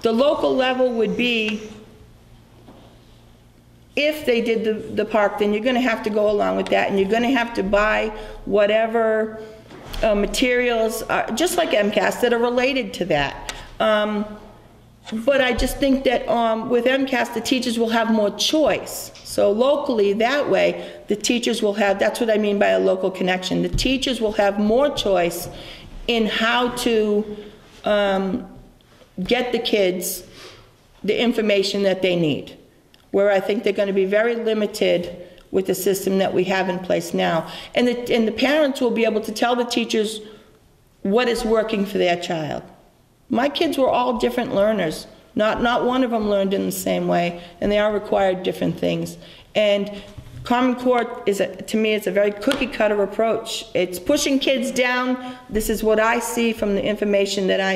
Speaker 9: the local level would be, if they did the park, then you're going to have to go along with that, and you're going to have to buy whatever materials, just like MCAS, that are related to that. But I just think that with MCAS, the teachers will have more choice. So locally, that way, the teachers will have, that's what I mean by a local connection. The teachers will have more choice in how to get the kids the information that they need, where I think they're going to be very limited with the system that we have in place now. And the parents will be able to tell the teachers what is working for their child. My kids were all different learners. Not one of them learned in the same way, and they all required different things. And Common Core to me, it's a very cookie-cutter approach. It's pushing kids down. This is what I see from the information that I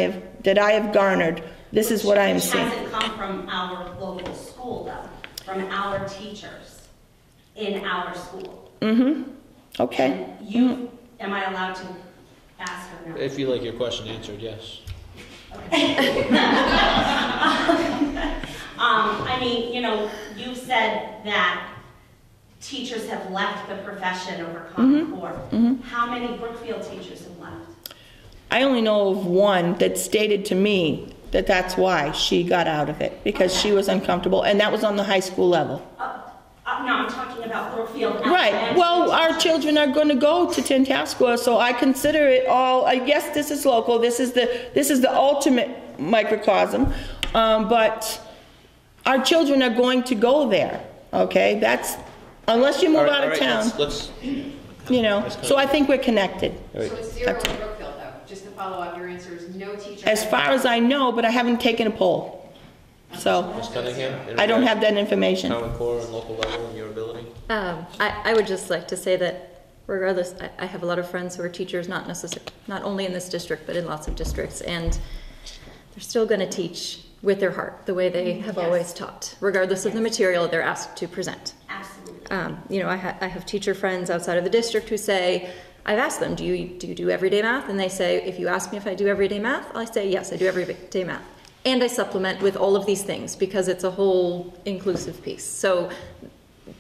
Speaker 9: have garnered. This is what I am seeing.
Speaker 2: It hasn't come from our local school, though, from our teachers in our school.
Speaker 9: Mm-hmm. Okay.
Speaker 2: And am I allowed to ask or no?
Speaker 1: If you like your question answered, yes.
Speaker 2: Okay. You've said that teachers have left the profession over Common Core.
Speaker 9: Mm-hmm.
Speaker 2: How many Brookfield teachers have left?
Speaker 9: I only know of one that stated to me that that's why she got out of it, because she was uncomfortable, and that was on the high school level.
Speaker 2: No, I'm talking about Brookfield.
Speaker 9: Right. Well, our children are going to go to Tantascwa, so I consider it all. Yes, this is local. This is the ultimate microcosm, but our children are going to go there. Okay, that's unless you move out of town.
Speaker 1: Let's
Speaker 9: So I think we're connected.
Speaker 4: So it's zero in Brookfield, though. Just to follow up, your answer is no teacher.
Speaker 9: As far as I know, but I haven't taken a poll. So
Speaker 1: Ms. Cunningham,
Speaker 9: I don't have that information.
Speaker 1: Common Core and local level and your ability.
Speaker 8: I would just like to say that regardless, I have a lot of friends who are teachers, not only in this district, but in lots of districts, and they're still going to teach with their heart, the way they have always taught, regardless of the material they're asked to present.
Speaker 5: Absolutely.
Speaker 8: You know, I have teacher friends outside of the district who say, I've asked them, do you do everyday math? And they say, if you ask me if I do everyday math, I say, yes, I do everyday math. And I supplement with all of these things because it's a whole inclusive piece. So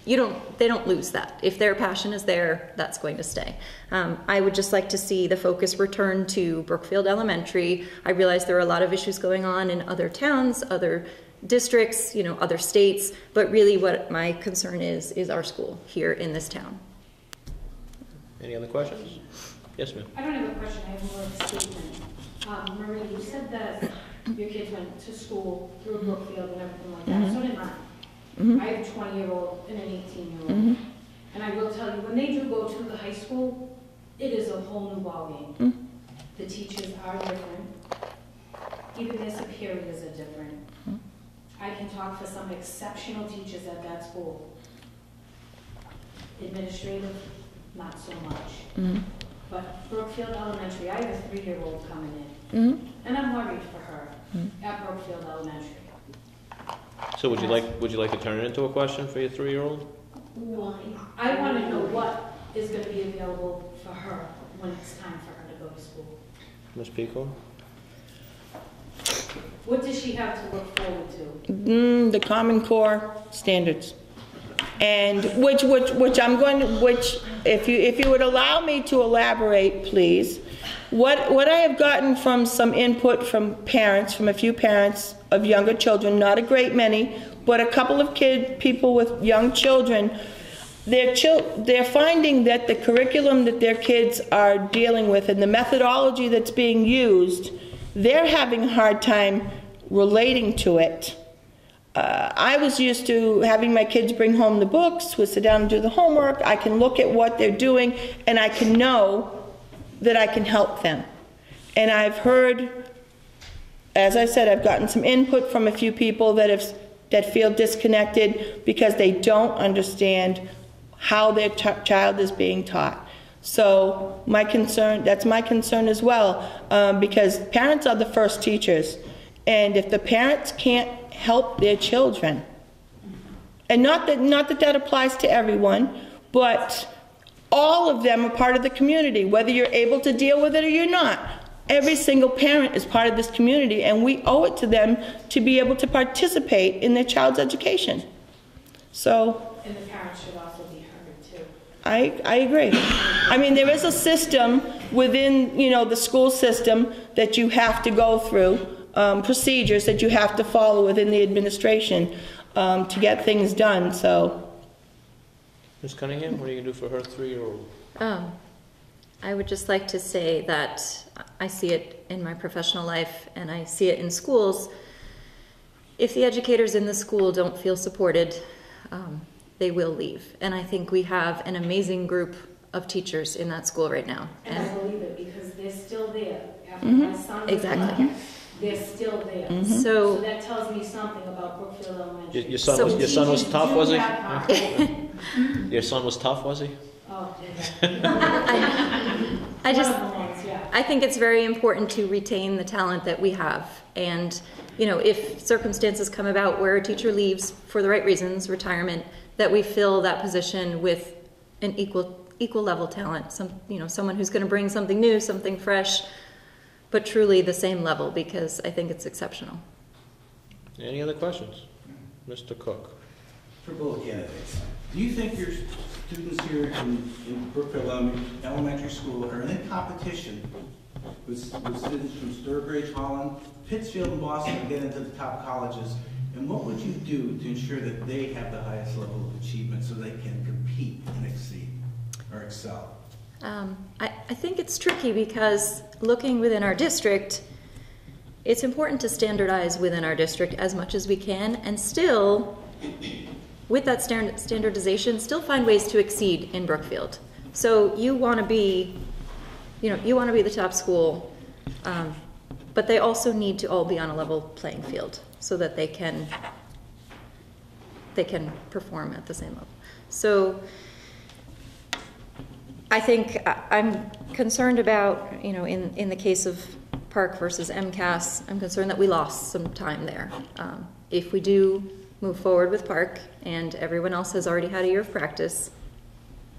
Speaker 8: they don't lose that. If their passion is there, that's going to stay. I would just like to see the focus return to Brookfield Elementary. I realize there are a lot of issues going on in other towns, other districts, you know, other states, but really what my concern is our school here in this town.
Speaker 1: Any other questions? Yes, ma'am.
Speaker 11: I don't have a question, I have more of a statement. Marie, you said that your kids went to school through Brookfield and everything like that, so did mine. I have a 20-year-old and an 18-year-old. And I will tell you, when they do go to the high school, it is a whole new ballgame. The teachers are different. Even their superiors are different. I can talk for some exceptional teachers at that school. Administrative, not so much. But Brookfield Elementary, I have a 3-year-old coming in, and I'm worried for her at Brookfield Elementary.
Speaker 1: So would you like to turn it into a question for your 3-year-old?
Speaker 11: I want to know what is going to be available for her when it's time for her to go to school.
Speaker 1: Ms. Pico?
Speaker 11: What does she have to look forward to?
Speaker 9: The Common Core standards. And which if you would allow me to elaborate, please, what I have gotten from some input from parents, from a few parents of younger children, not a great many, but a couple of people with young children, they're finding that the curriculum that their kids are dealing with and the methodology that's being used, they're having a hard time relating to it. I was used to having my kids bring home the books, would sit down and do the homework. I can look at what they're doing, and I can know that I can help them. And I've heard, as I said, I've gotten some input from a few people that feel disconnected because they don't understand how their child is being taught. So that's my concern as well, because parents are the first teachers. And if the parents can't help their children, and not that applies to everyone, but all of them are part of the community, whether you're able to deal with it or you're not. Every single parent is part of this community, and we owe it to them to be able to participate in their child's education. So,
Speaker 11: And the parents should also be heard too.
Speaker 9: I agree. I mean, there is a system within, you know, the school system that you have to go through, procedures that you have to follow within the administration to get things done. So,
Speaker 1: Ms. Cunningham, what are you going to do for her 3-year-old?
Speaker 8: I would just like to say that I see it in my professional life and I see it in schools. If the educators in the school don't feel supported, they will leave. And I think we have an amazing group of teachers in that school right now.
Speaker 11: And I believe it because they're still there. After my son was
Speaker 8: Exactly.
Speaker 11: left, they're still there.
Speaker 8: So
Speaker 11: that tells me something about Brookfield Elementary.
Speaker 1: Your son was tough, was he?
Speaker 11: he?
Speaker 1: Your son was tough, was he?
Speaker 11: Oh, yeah.
Speaker 8: I think it's very important to retain the talent that we have. And, you know, if circumstances come about where a teacher leaves for the right reasons, retirement, that we fill that position with an equal level talent. Someone who's going to bring something new, something fresh, but truly the same level, because I think it's exceptional.
Speaker 1: Any other questions? Mr. Cook.
Speaker 3: For both candidates, do you think your students here in Brookfield Elementary School are in competition with students from Sturbridge, Holland, Pittsfield, and Boston to get into the top colleges? And what would you do to ensure that they have the highest level of achievement so they can compete and exceed or excel?
Speaker 8: I think it's tricky because looking within our district, it's important to standardize within our district as much as we can, and still, with that standardization, still find ways to exceed in Brookfield. So you want to be the top school, but they also need to all be on a level playing field so that they can perform at the same level. So I think I'm concerned about, in the case of Park versus MCAS, I'm concerned that we lost some time there. If we do move forward with Park and everyone else has already had a year of practice,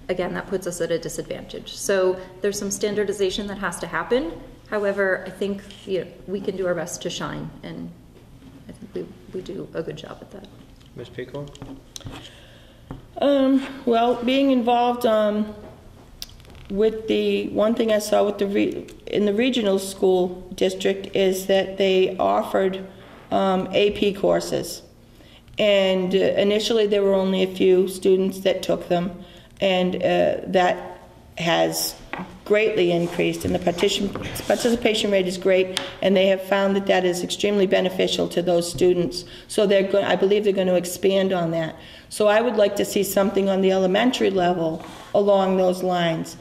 Speaker 8: again, that puts us at a disadvantage. So there's some standardization that has to happen. However, I think we can do our best to shine, and I think we do a good job at that.
Speaker 1: Ms. Pico?
Speaker 9: Well, being involved with the one thing I saw with in the regional school district is that they offered AP courses, and initially there were only a few students that took them, and that has greatly increased, and the participation rate is great, and they have found that that is extremely beneficial to those students. So I believe they're going to expand on that. So I would like to see something on the elementary level along those lines.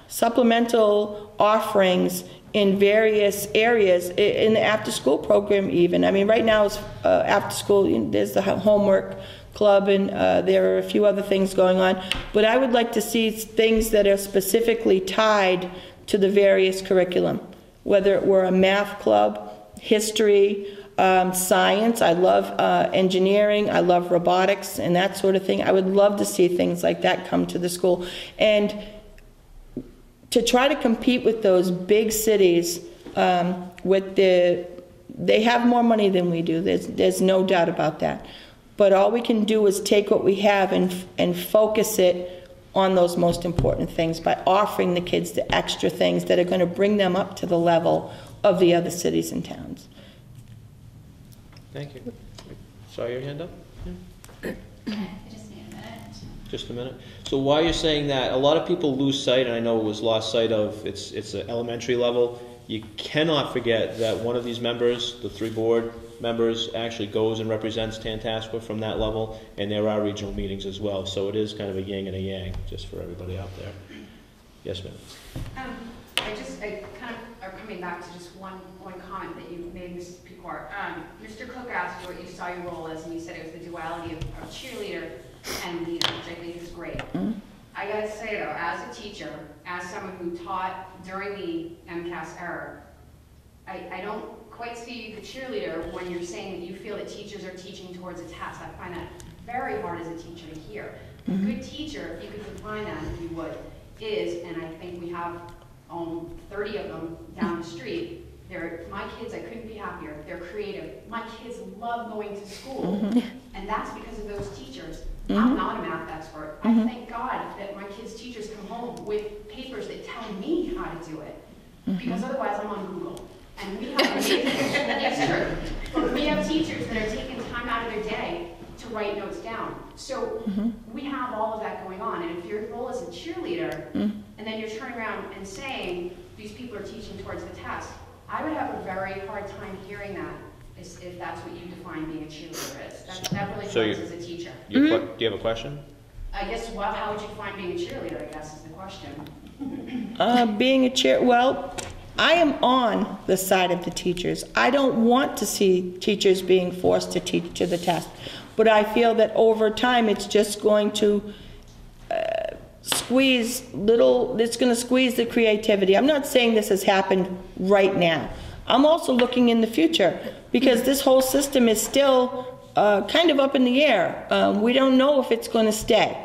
Speaker 9: Supplemental offerings in various areas, in the after-school program even. I mean, right now it's after school, there's the homework club, and there are a few other things going on. But I would like to see things that are specifically tied to the various curriculum, whether it were a math club, history, science. I love engineering. I love robotics and that sort of thing. I would love to see things like that come to the school. And to try to compete with those big cities, they have more money than we do. There's no doubt about that. But all we can do is take what we have and focus it on those most important things by offering the kids the extra things that are going to bring them up to the level of the other cities and towns.
Speaker 1: Thank you. Saw your hand up? Yeah.
Speaker 12: Just need a minute.
Speaker 1: Just a minute. So while you're saying that, a lot of people lose sight, and I know it was lost sight of, it's an elementary level. You cannot forget that one of these members, the 3 board members, actually goes and represents Tantascwa from that level, and there are regional meetings as well. So it is kind of a yin and a yang, just for everybody out there. Yes, ma'am.
Speaker 4: I kind of are coming back to just one comment that you made, Mrs. Picard. Mr. Cook asked you what you saw your role as, and you said it was the duality of cheerleader and leader, which I think is great. I gotta say though, as a teacher, as someone who taught during the MCAS era, I don't quite see the cheerleader when you're saying that you feel that teachers are teaching towards a test. I find that very hard as a teacher to hear. A good teacher, if you could define that, if you would, is, and I think we have 30 of them down the street. My kids, I couldn't be happier. They're creative. My kids love going to school, and that's because of those teachers. I'm not a math expert. I thank God that my kids' teachers come home with papers that tell me how to do it, because otherwise I'm on Google. And we have it's true. But we have teachers that are taking time out of their day to write notes down. So we have all of that going on. And if your role as a cheerleader, and then you're turning around and saying these people are teaching towards the test, I would have a very hard time hearing that if that's what you define being a cheerleader is. That really hurts as a teacher.
Speaker 1: Do you have a question?
Speaker 4: I guess, well, how would you define being a cheerleader, I guess, is the question.
Speaker 9: Being a well, I am on the side of the teachers. I don't want to see teachers being forced to teach to the test. But I feel that over time it's just going to it's going to squeeze the creativity. I'm not saying this has happened right now. I'm also looking in the future, because this whole system is still kind of up in the air. We don't know if it's going to stay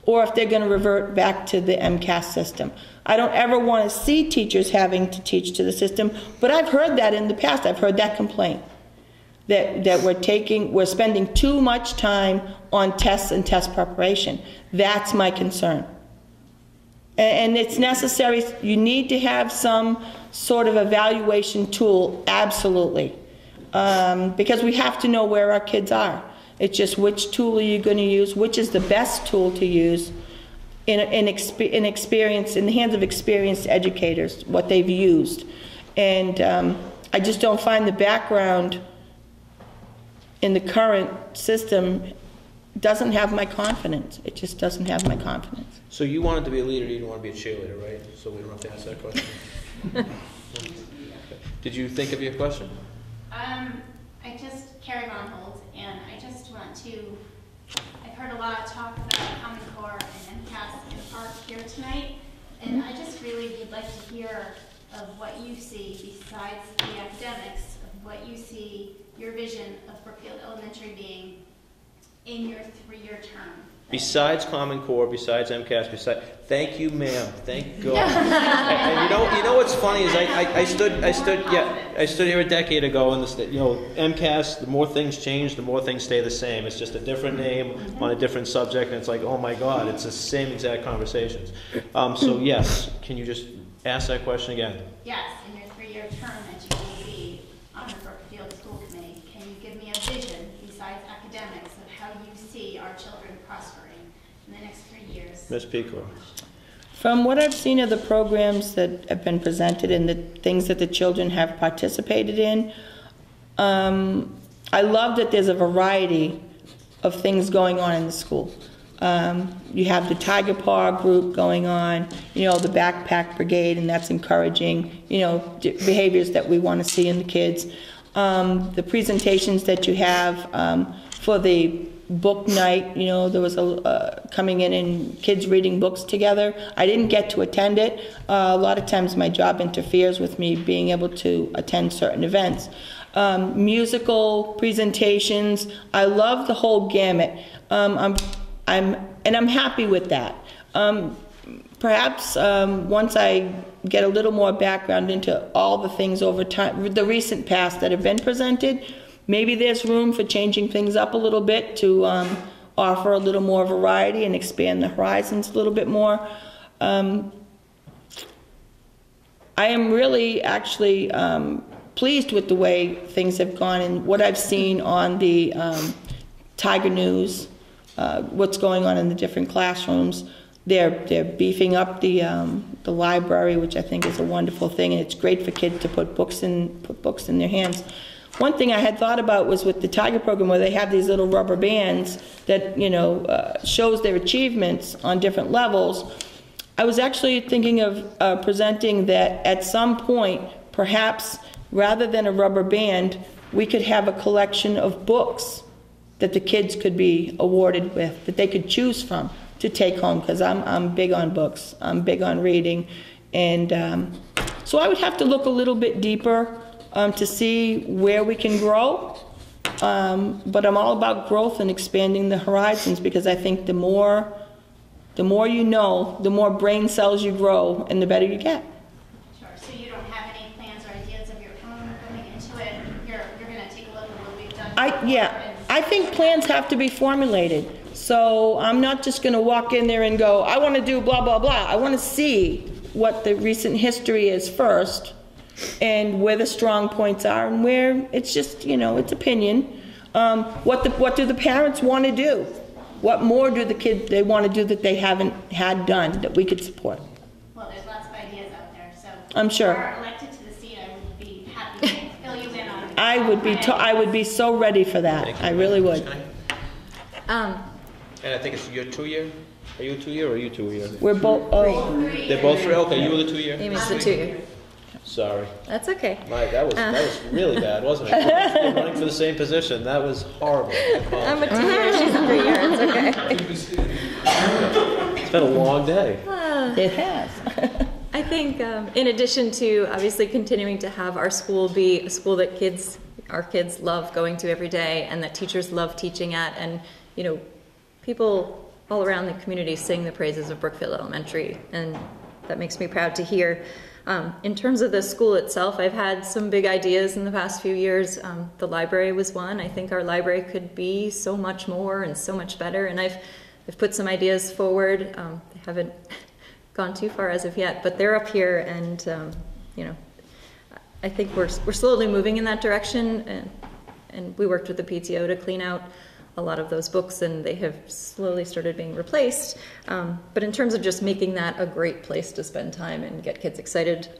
Speaker 9: or if they're going to revert back to the MCAS system. I don't ever want to see teachers having to teach to the system, but I've heard that in the past. I've heard that complaint, that we're spending too much time on tests and test preparation. That's my concern. And it's necessary. You need to have some sort of evaluation tool, absolutely, because we have to know where our kids are. It's just which tool are you going to use, which is the best tool to use in the hands of experienced educators, what they've used. And I just don't find the background in the current system doesn't have my confidence. It just doesn't have my confidence.
Speaker 1: So you wanted to be a leader, you didn't want to be a cheerleader, right? So we don't have to ask that question. Did you think of your question?
Speaker 12: I just, Carrie Von Holt, and I just want I've heard a lot of talk about Common Core and MCAS in part here tonight, and I just really would like to hear of what you see besides the academics, of what you see your vision of Brookfield Elementary being in your 3-year term.
Speaker 1: Besides Common Core, besides MCAS, thank you, ma'am. Thank God. And you know what's funny is I stood here a decade ago, and MCAS. The more things change, the more things stay the same. It's just a different name on a different subject, and it's like, oh my God, it's the same exact conversations. So yes, can you just ask that question again?
Speaker 12: Yes, in your 3-year term that you will be on the Brookfield School Committee, can you give me a vision besides academics of how you see our children prospering in the next 3 years?
Speaker 1: Ms. Pecor.
Speaker 9: From what I've seen of the programs that have been presented and the things that the children have participated in, I love that there's a variety of things going on in the school. You have the Tiger Paw group going on, the Backpack Brigade, and that's encouraging, behaviors that we want to see in the kids. The presentations that you have for the book night, there was coming in and kids reading books together. I didn't get to attend it. A lot of times my job interferes with me being able to attend certain events. Musical presentations, I love the whole gamut. I'm happy with that. Perhaps once I get a little more background into all the things over time, the recent past that have been presented, maybe there's room for changing things up a little bit to offer a little more variety and expand the horizons a little bit more. I am really actually pleased with the way things have gone and what I've seen on the Tiger News, what's going on in the different classrooms. They're beefing up the library, which I think is a wonderful thing, and it's great for kids to put books in their hands. One thing I had thought about was with the Tiger program, where they have these little rubber bands that shows their achievements on different levels. I was actually thinking of presenting that at some point, perhaps rather than a rubber band, we could have a collection of books that the kids could be awarded with, that they could choose from to take home, because I'm big on books. I'm big on reading. And so I would have to look a little bit deeper to see where we can grow. But I'm all about growth and expanding the horizons, because I think the more you know, the more brain cells you grow and the better you get.
Speaker 12: Sure. So you don't have any plans or ideas of your own going into it? You're going to take a look at what we've done.
Speaker 9: I think plans have to be formulated. So I'm not just going to walk in there and go, I want to do blah, blah, blah. I want to see what the recent history is first, and where the strong points are, and where it's just, it's opinion. What do the parents want to do? What more do the kids they want to do that they haven't had done that we could support?
Speaker 12: Well, there's lots of ideas out there, so
Speaker 9: I'm sure.
Speaker 12: If you are elected to the seat, I would be happy to fill you in on.
Speaker 9: I would be so ready for that. I really would.
Speaker 1: And I think it's your 2-year. Are you a 2-year or are you 2-year?
Speaker 9: We're both. Oh.
Speaker 1: They're both 3. Okay, you were the 2-year.
Speaker 8: Amy's the 2-year.
Speaker 1: Sorry.
Speaker 8: That's okay.
Speaker 1: That was really bad, wasn't it? You're running for the same position. That was horrible.
Speaker 8: I'm a 2-year. She's a 3-year. It's okay.
Speaker 1: It's been a long day.
Speaker 9: It has.
Speaker 8: I think in addition to obviously continuing to have our school be a school that our kids love going to every day, and that teachers love teaching at, and people all around the community sing the praises of Brookfield Elementary, and that makes me proud to hear. In terms of the school itself, I've had some big ideas in the past few years. The library was one. I think our library could be so much more and so much better, and I've put some ideas forward. They haven't gone too far as of yet, but they're up here, and I think we're slowly moving in that direction, and we worked with the PTO to clean out a lot of those books, and they have slowly started being replaced. But in terms of just making that a great place to spend time and get kids excited,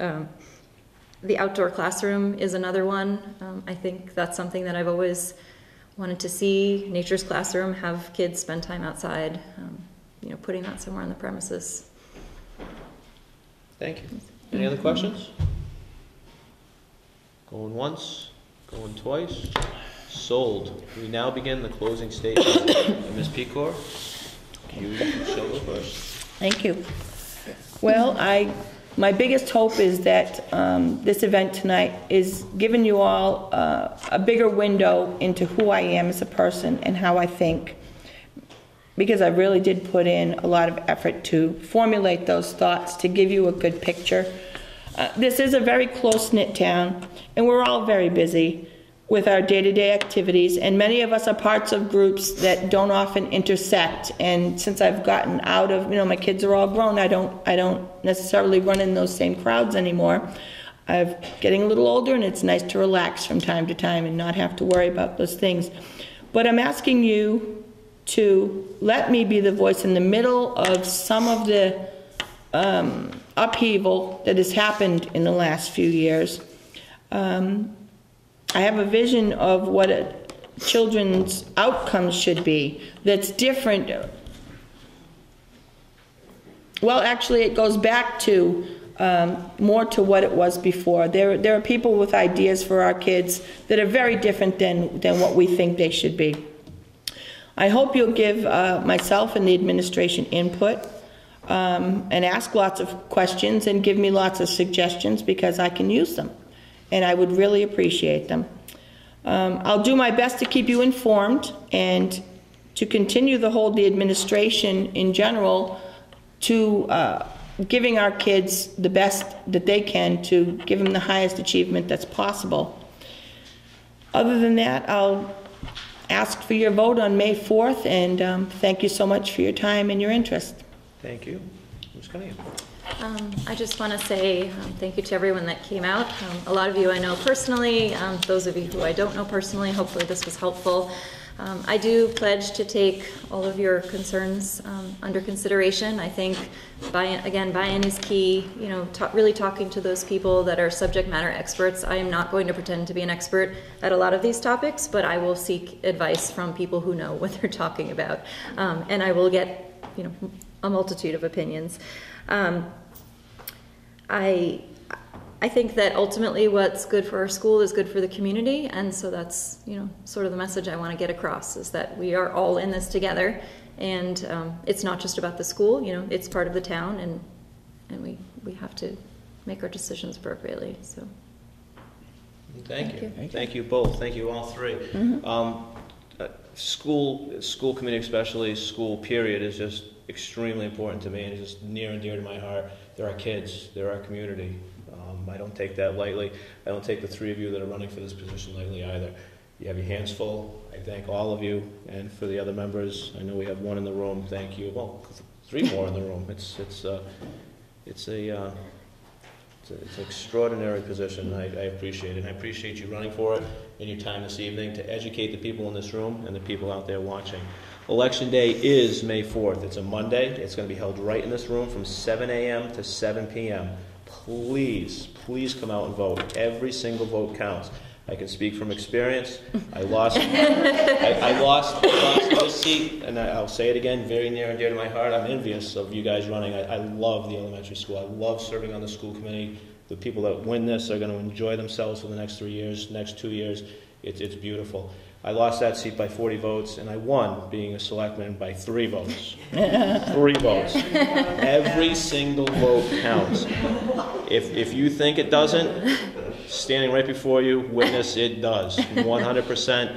Speaker 8: the outdoor classroom is another one. I think that's something that I've always wanted to see. Nature's classroom, have kids spend time outside, putting that somewhere on the premises.
Speaker 1: Thank you. Any other questions? Going once, going twice. Sold. We now begin the closing statement. Ms. Pecor, you shall go first.
Speaker 9: Thank you. Well, my biggest hope is that this event tonight is giving you all a bigger window into who I am as a person and how I think, because I really did put in a lot of effort to formulate those thoughts to give you a good picture. This is a very close-knit town, and we're all very busy with our day-to-day activities, and many of us are parts of groups that don't often intersect. And since I've gotten out of, my kids are all grown, I don't necessarily run in those same crowds anymore. I'm getting a little older, and it's nice to relax from time to time and not have to worry about those things. But I'm asking you to let me be the voice in the middle of some of the upheaval that has happened in the last few years. I have a vision of what a children's outcomes should be that's different. Well, actually, it goes back to more to what it was before. There are people with ideas for our kids that are very different than what we think they should be. I hope you'll give myself and the administration input and ask lots of questions and give me lots of suggestions, because I can use them. And I would really appreciate them. I'll do my best to keep you informed and to continue to hold the administration in general to giving our kids the best that they can to give them the highest achievement that's possible. Other than that, I'll ask for your vote on May 4th, and thank you so much for your time and your interest.
Speaker 1: Thank you. Ms. Cunningham.
Speaker 8: I just want to say thank you to everyone that came out. A lot of you I know personally. Those of you who I don't know personally, hopefully this was helpful. I do pledge to take all of your concerns under consideration. I think, buy-in is key. Really talking to those people that are subject matter experts. I am not going to pretend to be an expert at a lot of these topics, but I will seek advice from people who know what they're talking about, and I will get a multitude of opinions. I think that ultimately what's good for our school is good for the community, and so that's sort of the message I want to get across, is that we are all in this together, and it's not just about the school. It's part of the town, and we have to make our decisions appropriately. So
Speaker 1: thank you. Thank you both. Thank you all three. Mm-hmm. School committee, especially school period, is just extremely important to me, and it's just near and dear to my heart. They're our kids. They're our community. I don't take that lightly. I don't take the three of you that are running for this position lightly either. You have your hands full. I thank all of you, and for the other members, I know we have one in the room. Thank you. Well, three more in the room. It's an extraordinary position. I appreciate it. And I appreciate you running for it and your time this evening to educate the people in this room and the people out there watching. Election Day is May 4th. It's a Monday. It's going to be held right in this room from 7 a.m. to 7 p.m. Please come out and vote. Every single vote counts. I can speak from experience. I lost this seat, and I'll say it again, very near and dear to my heart. I'm envious of you guys running. I love the elementary school. I love serving on the school committee. The people that win this are going to enjoy themselves for the next 3 years, next 2 years. It's beautiful. I lost that seat by 40 votes, and I won, being a selectman, by 3 votes. 3 votes. Every single vote counts. If you think it doesn't, standing right before you, witness it does. 100%.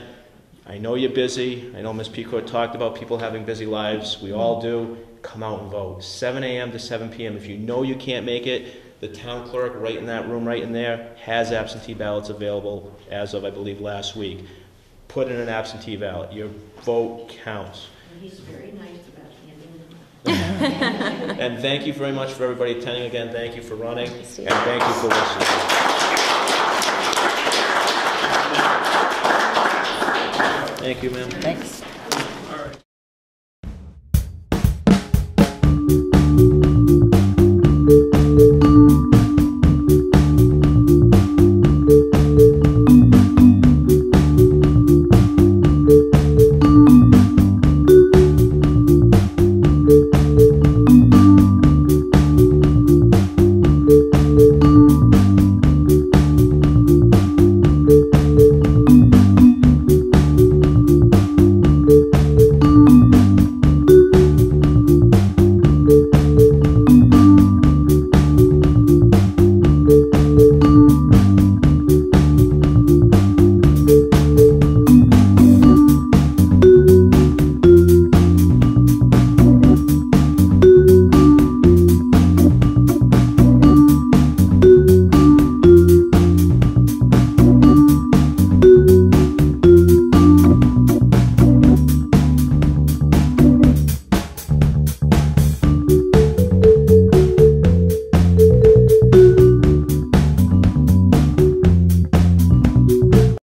Speaker 1: I know you're busy. I know Ms. Pecor talked about people having busy lives. We all do. Come out and vote. 7 a.m. to 7 p.m. If you know you can't make it, the town clerk right in that room, right in there, has absentee ballots available as of, I believe, last week. Put in an absentee ballot. Your vote counts.
Speaker 10: And he's very nice about handing them out.
Speaker 1: And thank you very much for everybody attending again. Thank you for running. And thank you for listening. Thank you, ma'am.
Speaker 9: Thanks.